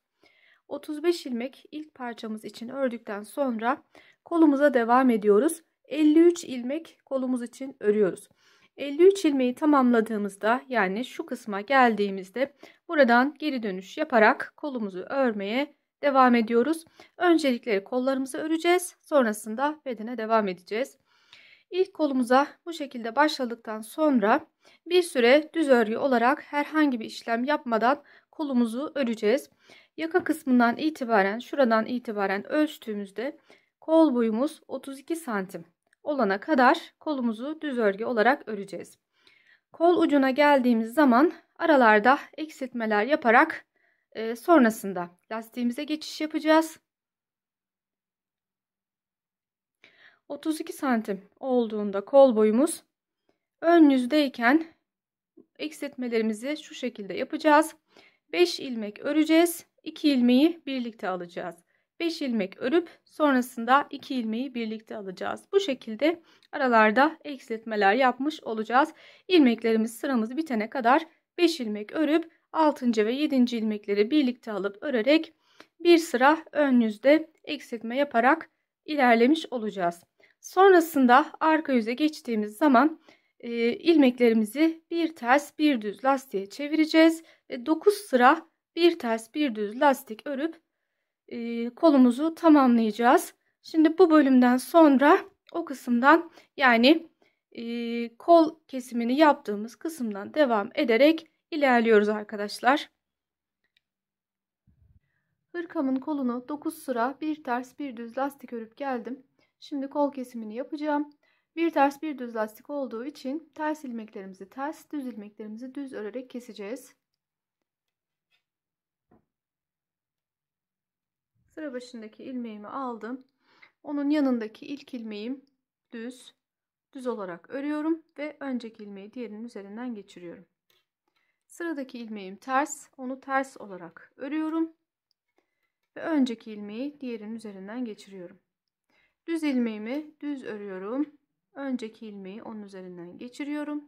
A: 35 ilmek ilk parçamız için ördükten sonra kolumuza devam ediyoruz. 53 ilmek kolumuz için örüyoruz. 53 ilmeği tamamladığımızda, yani şu kısma geldiğimizde buradan geri dönüş yaparak kolumuzu örmeye devam ediyoruz. Öncelikle kollarımızı öreceğiz. Sonrasında bedene devam edeceğiz. İlk kolumuza bu şekilde başladıktan sonra bir süre düz örgü olarak herhangi bir işlem yapmadan kolumuzu öreceğiz. Yaka kısmından itibaren, şuradan itibaren ölçtüğümüzde kol boyumuz 32 santim olana kadar kolumuzu düz örgü olarak öreceğiz. Kol ucuna geldiğimiz zaman aralarda eksiltmeler yaparak sonrasında lastiğimize geçiş yapacağız. 32 santim olduğunda kol boyumuz, ön yüzdeyken eksiltmelerimizi şu şekilde yapacağız. 5 ilmek öreceğiz. 2 ilmeği birlikte alacağız. 5 ilmek örüp sonrasında 2 ilmeği birlikte alacağız. Bu şekilde aralarda eksiltmeler yapmış olacağız. İlmeklerimiz sıramız bitene kadar 5 ilmek örüp 6. ve 7. ilmekleri birlikte alıp örerek bir sıra ön yüzde eksiltme yaparak ilerlemiş olacağız. Sonrasında arka yüze geçtiğimiz zaman ilmeklerimizi bir ters bir düz lastiğe çevireceğiz ve 9 sıra bir ters bir düz lastik örüp kolumuzu tamamlayacağız. Şimdi bu bölümden sonra o kısımdan, yani kol kesimini yaptığımız kısımdan devam ederek ilerliyoruz arkadaşlar. Hırkamın kolunu 9 sıra bir ters bir düz lastik örüp geldim. Şimdi kol kesimini yapacağım. Bir ters bir düz lastik olduğu için ters ilmeklerimizi ters, düz ilmeklerimizi düz örerek keseceğiz. Sıra başındaki ilmeğimi aldım. Onun yanındaki ilk ilmeğim düz olarak örüyorum ve önceki ilmeği diğerinin üzerinden geçiriyorum. Sıradaki ilmeğim ters, onu ters olarak örüyorum ve önceki ilmeği diğerinin üzerinden geçiriyorum. Düz ilmeğimi düz örüyorum, önceki ilmeği onun üzerinden geçiriyorum.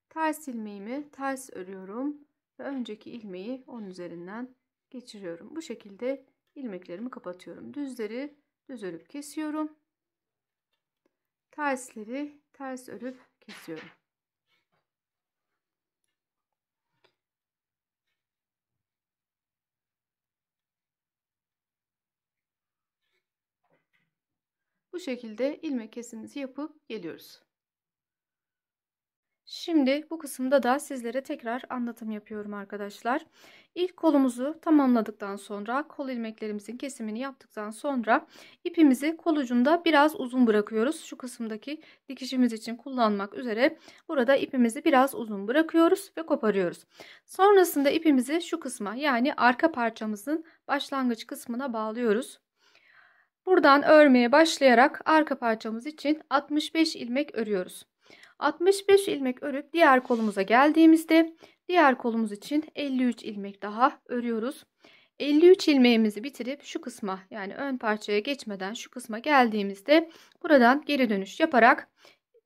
A: Ters ilmeğimi ters örüyorum ve önceki ilmeği onun üzerinden geçiriyorum. Bu şekilde ilmeklerimi kapatıyorum. Düzleri düz örüp kesiyorum. Tersleri ters örüp kesiyorum. Bu şekilde ilmek kesimimizi yapıp geliyoruz. Şimdi bu kısımda da sizlere tekrar anlatım yapıyorum arkadaşlar. İlk kolumuzu tamamladıktan sonra, kol ilmeklerimizin kesimini yaptıktan sonra ipimizi kol ucunda biraz uzun bırakıyoruz. Şu kısımdaki dikişimiz için kullanmak üzere burada ipimizi biraz uzun bırakıyoruz ve koparıyoruz. Sonrasında ipimizi şu kısma, yani arka parçamızın başlangıç kısmına bağlıyoruz. Buradan örmeye başlayarak arka parçamız için 65 ilmek örüyoruz. 65 ilmek örüp diğer kolumuza geldiğimizde diğer kolumuz için 53 ilmek daha örüyoruz. 53 ilmeğimizi bitirip şu kısma, yani ön parçaya geçmeden şu kısma geldiğimizde buradan geri dönüş yaparak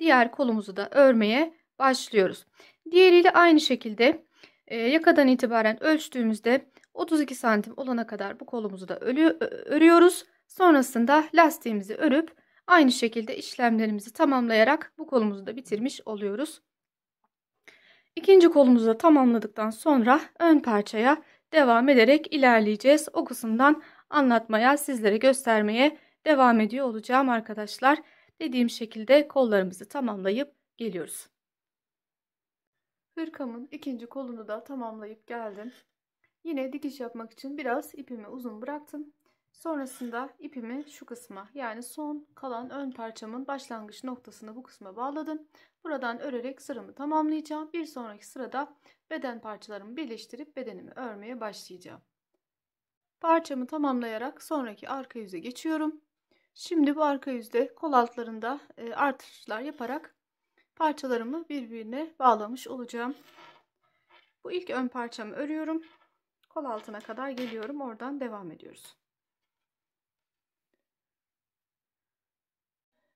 A: diğer kolumuzu da örmeye başlıyoruz. Diğeriyle aynı şekilde yakadan itibaren ölçtüğümüzde 32 santim olana kadar bu kolumuzu da örüyoruz. Sonrasında lastiğimizi örüp aynı şekilde işlemlerimizi tamamlayarak bu kolumuzu da bitirmiş oluyoruz. İkinci kolumuzu da tamamladıktan sonra ön parçaya devam ederek ilerleyeceğiz. O kısımdan anlatmaya, sizlere göstermeye devam ediyor olacağım arkadaşlar. Dediğim şekilde kollarımızı tamamlayıp geliyoruz. Hırkamın ikinci kolunu da tamamlayıp geldim. Yine dikiş yapmak için biraz ipimi uzun bıraktım. Sonrasında ipimi şu kısma, yani son kalan ön parçamın başlangıç noktasına, bu kısma bağladım. Buradan örerek sıramı tamamlayacağım. Bir sonraki sırada beden parçalarımı birleştirip bedenimi örmeye başlayacağım. Parçamı tamamlayarak sonraki arka yüze geçiyorum. Şimdi bu arka yüzde kol altlarında artışlar yaparak parçalarımı birbirine bağlamış olacağım. Bu ilk ön parçamı örüyorum. Kol altına kadar geliyorum. Oradan devam ediyoruz.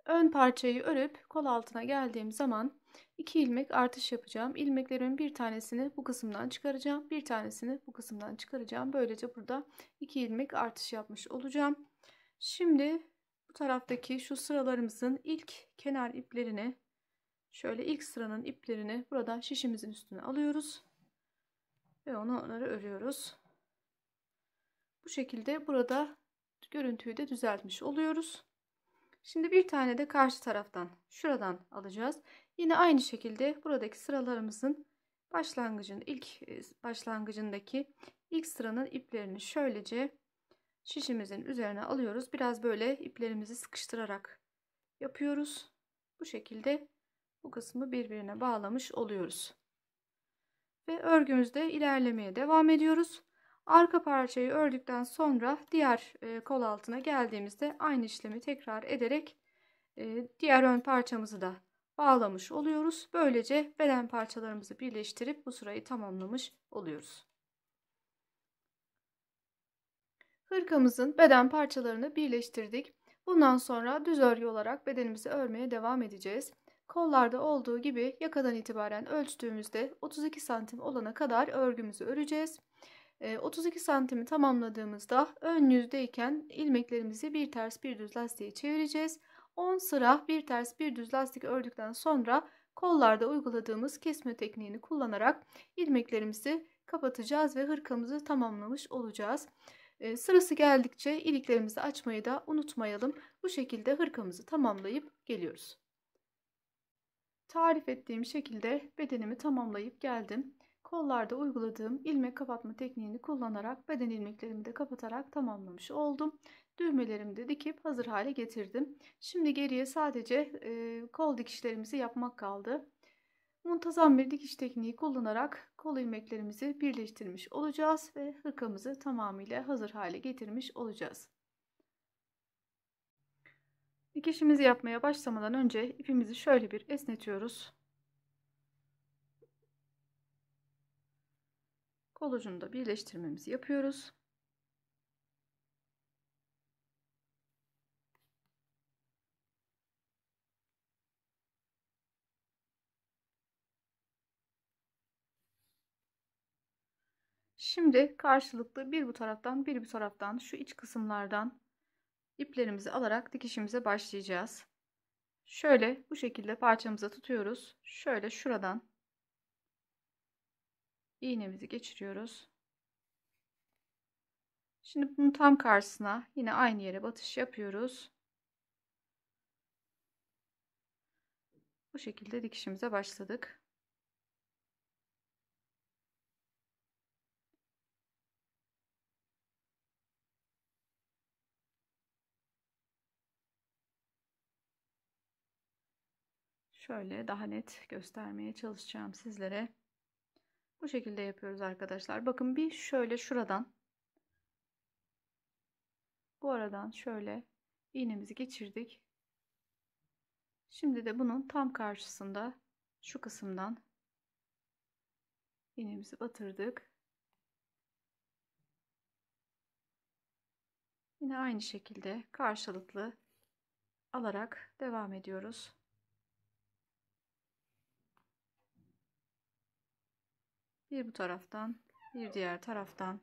A: Ön parçayı örüp kol altına geldiğim zaman 2 ilmek artış yapacağım. İlmeklerimin bir tanesini bu kısımdan çıkaracağım. Bir tanesini bu kısımdan çıkaracağım. Böylece burada 2 ilmek artış yapmış olacağım. Şimdi bu taraftaki şu sıralarımızın ilk kenar iplerini, şöyle ilk sıranın iplerini buradan şişimizin üstüne alıyoruz. Ve onları örüyoruz. Bu şekilde burada görüntüyü de düzeltmiş oluyoruz. Şimdi bir tane de karşı taraftan, şuradan alacağız. Yine aynı şekilde buradaki sıralarımızın başlangıcındaki ilk sıranın iplerini şöylece şişimizin üzerine alıyoruz. Biraz böyle iplerimizi sıkıştırarak yapıyoruz. Bu şekilde bu kısmı birbirine bağlamış oluyoruz. Ve örgümüzde ilerlemeye devam ediyoruz. Arka parçayı ördükten sonra diğer kol altına geldiğimizde aynı işlemi tekrar ederek diğer ön parçamızı da bağlamış oluyoruz. Böylece beden parçalarımızı birleştirip bu sırayı tamamlamış oluyoruz. Hırkamızın beden parçalarını birleştirdik. Bundan sonra düz örgü olarak bedenimizi örmeye devam edeceğiz. Kollarda olduğu gibi yakadan itibaren ölçtüğümüzde 32 santim olana kadar örgümüzü öreceğiz. 32 santimi tamamladığımızda ön yüzdeyken ilmeklerimizi bir ters bir düz lastiğe çevireceğiz. 10 sıra bir ters bir düz lastik ördükten sonra kollarda uyguladığımız kesme tekniğini kullanarak ilmeklerimizi kapatacağız ve hırkamızı tamamlamış olacağız. Sırası geldikçe iliklerimizi açmayı da unutmayalım. Bu şekilde hırkamızı tamamlayıp geliyoruz. Tarif ettiğim şekilde bedenimi tamamlayıp geldim. Kollarda uyguladığım ilmek kapatma tekniğini kullanarak beden ilmeklerimi de kapatarak tamamlamış oldum. Düğmelerimi de dikip hazır hale getirdim. Şimdi geriye sadece kol dikişlerimizi yapmak kaldı. Muntazam bir dikiş tekniği kullanarak kol ilmeklerimizi birleştirmiş olacağız ve hırkamızı tamamıyla hazır hale getirmiş olacağız. Dikişimizi yapmaya başlamadan önce ipimizi şöyle bir esnetiyoruz. Kol ucunu da birleştirmemizi yapıyoruz. Şimdi karşılıklı bir bu taraftan bir bu taraftan şu iç kısımlardan iplerimizi alarak dikişimize başlayacağız. Şöyle bu şekilde parçamıza tutuyoruz. Şöyle şuradan iğnemizi geçiriyoruz. Şimdi bunun tam karşısına yine aynı yere batış yapıyoruz. Bu şekilde dikişimize başladık. Şöyle daha net göstermeye çalışacağım sizlere. Bu şekilde yapıyoruz arkadaşlar. Bakın bir şöyle şuradan, bu aradan şöyle iğnemizi geçirdik. Şimdi de bunun tam karşısında şu kısımdan iğnemizi batırdık. Yine aynı şekilde karşılıklı alarak devam ediyoruz. Bir bu taraftan, bir diğer taraftan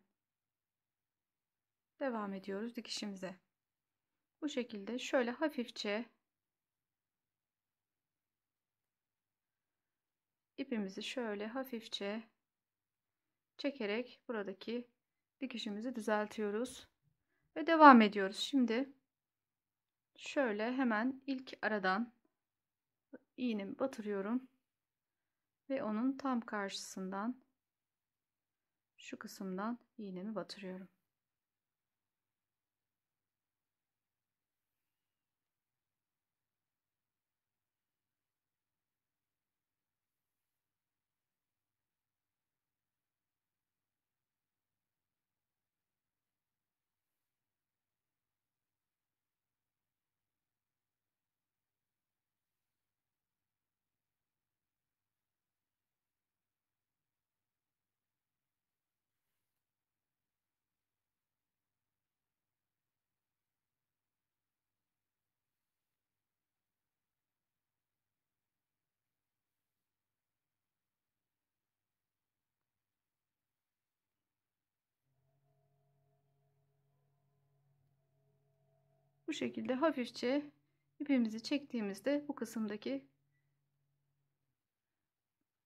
A: devam ediyoruz dikişimize. Bu şekilde şöyle hafifçe ipimizi şöyle hafifçe çekerek buradaki dikişimizi düzeltiyoruz ve devam ediyoruz. Şimdi şöyle hemen ilk aradan iğnemi batırıyorum ve onun tam karşısından şu kısımdan iğnemi batırıyorum. Bu şekilde hafifçe ipimizi çektiğimizde bu kısımdaki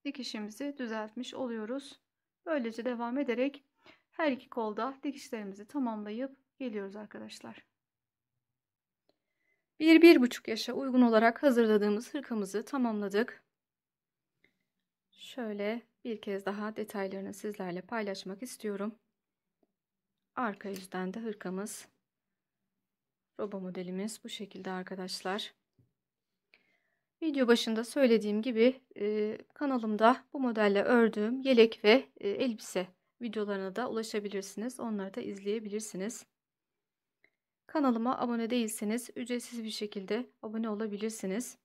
A: dikişimizi düzeltmiş oluyoruz. Böylece devam ederek her iki kolda dikişlerimizi tamamlayıp geliyoruz arkadaşlar. 1-1,5 yaşa uygun olarak hazırladığımız hırkamızı tamamladık. Şöyle bir kez daha detaylarını sizlerle paylaşmak istiyorum. Arka yüzden de hırkamız, roba modelimiz bu şekilde arkadaşlar. Video başında söylediğim gibi kanalımda bu modelle ördüğüm yelek ve elbise videolarına da ulaşabilirsiniz. Onları da izleyebilirsiniz. Kanalıma abone değilseniz ücretsiz bir şekilde abone olabilirsiniz.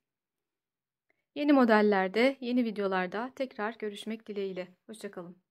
A: Yeni modellerde, yeni videolarda tekrar görüşmek dileğiyle. Hoşça kalın.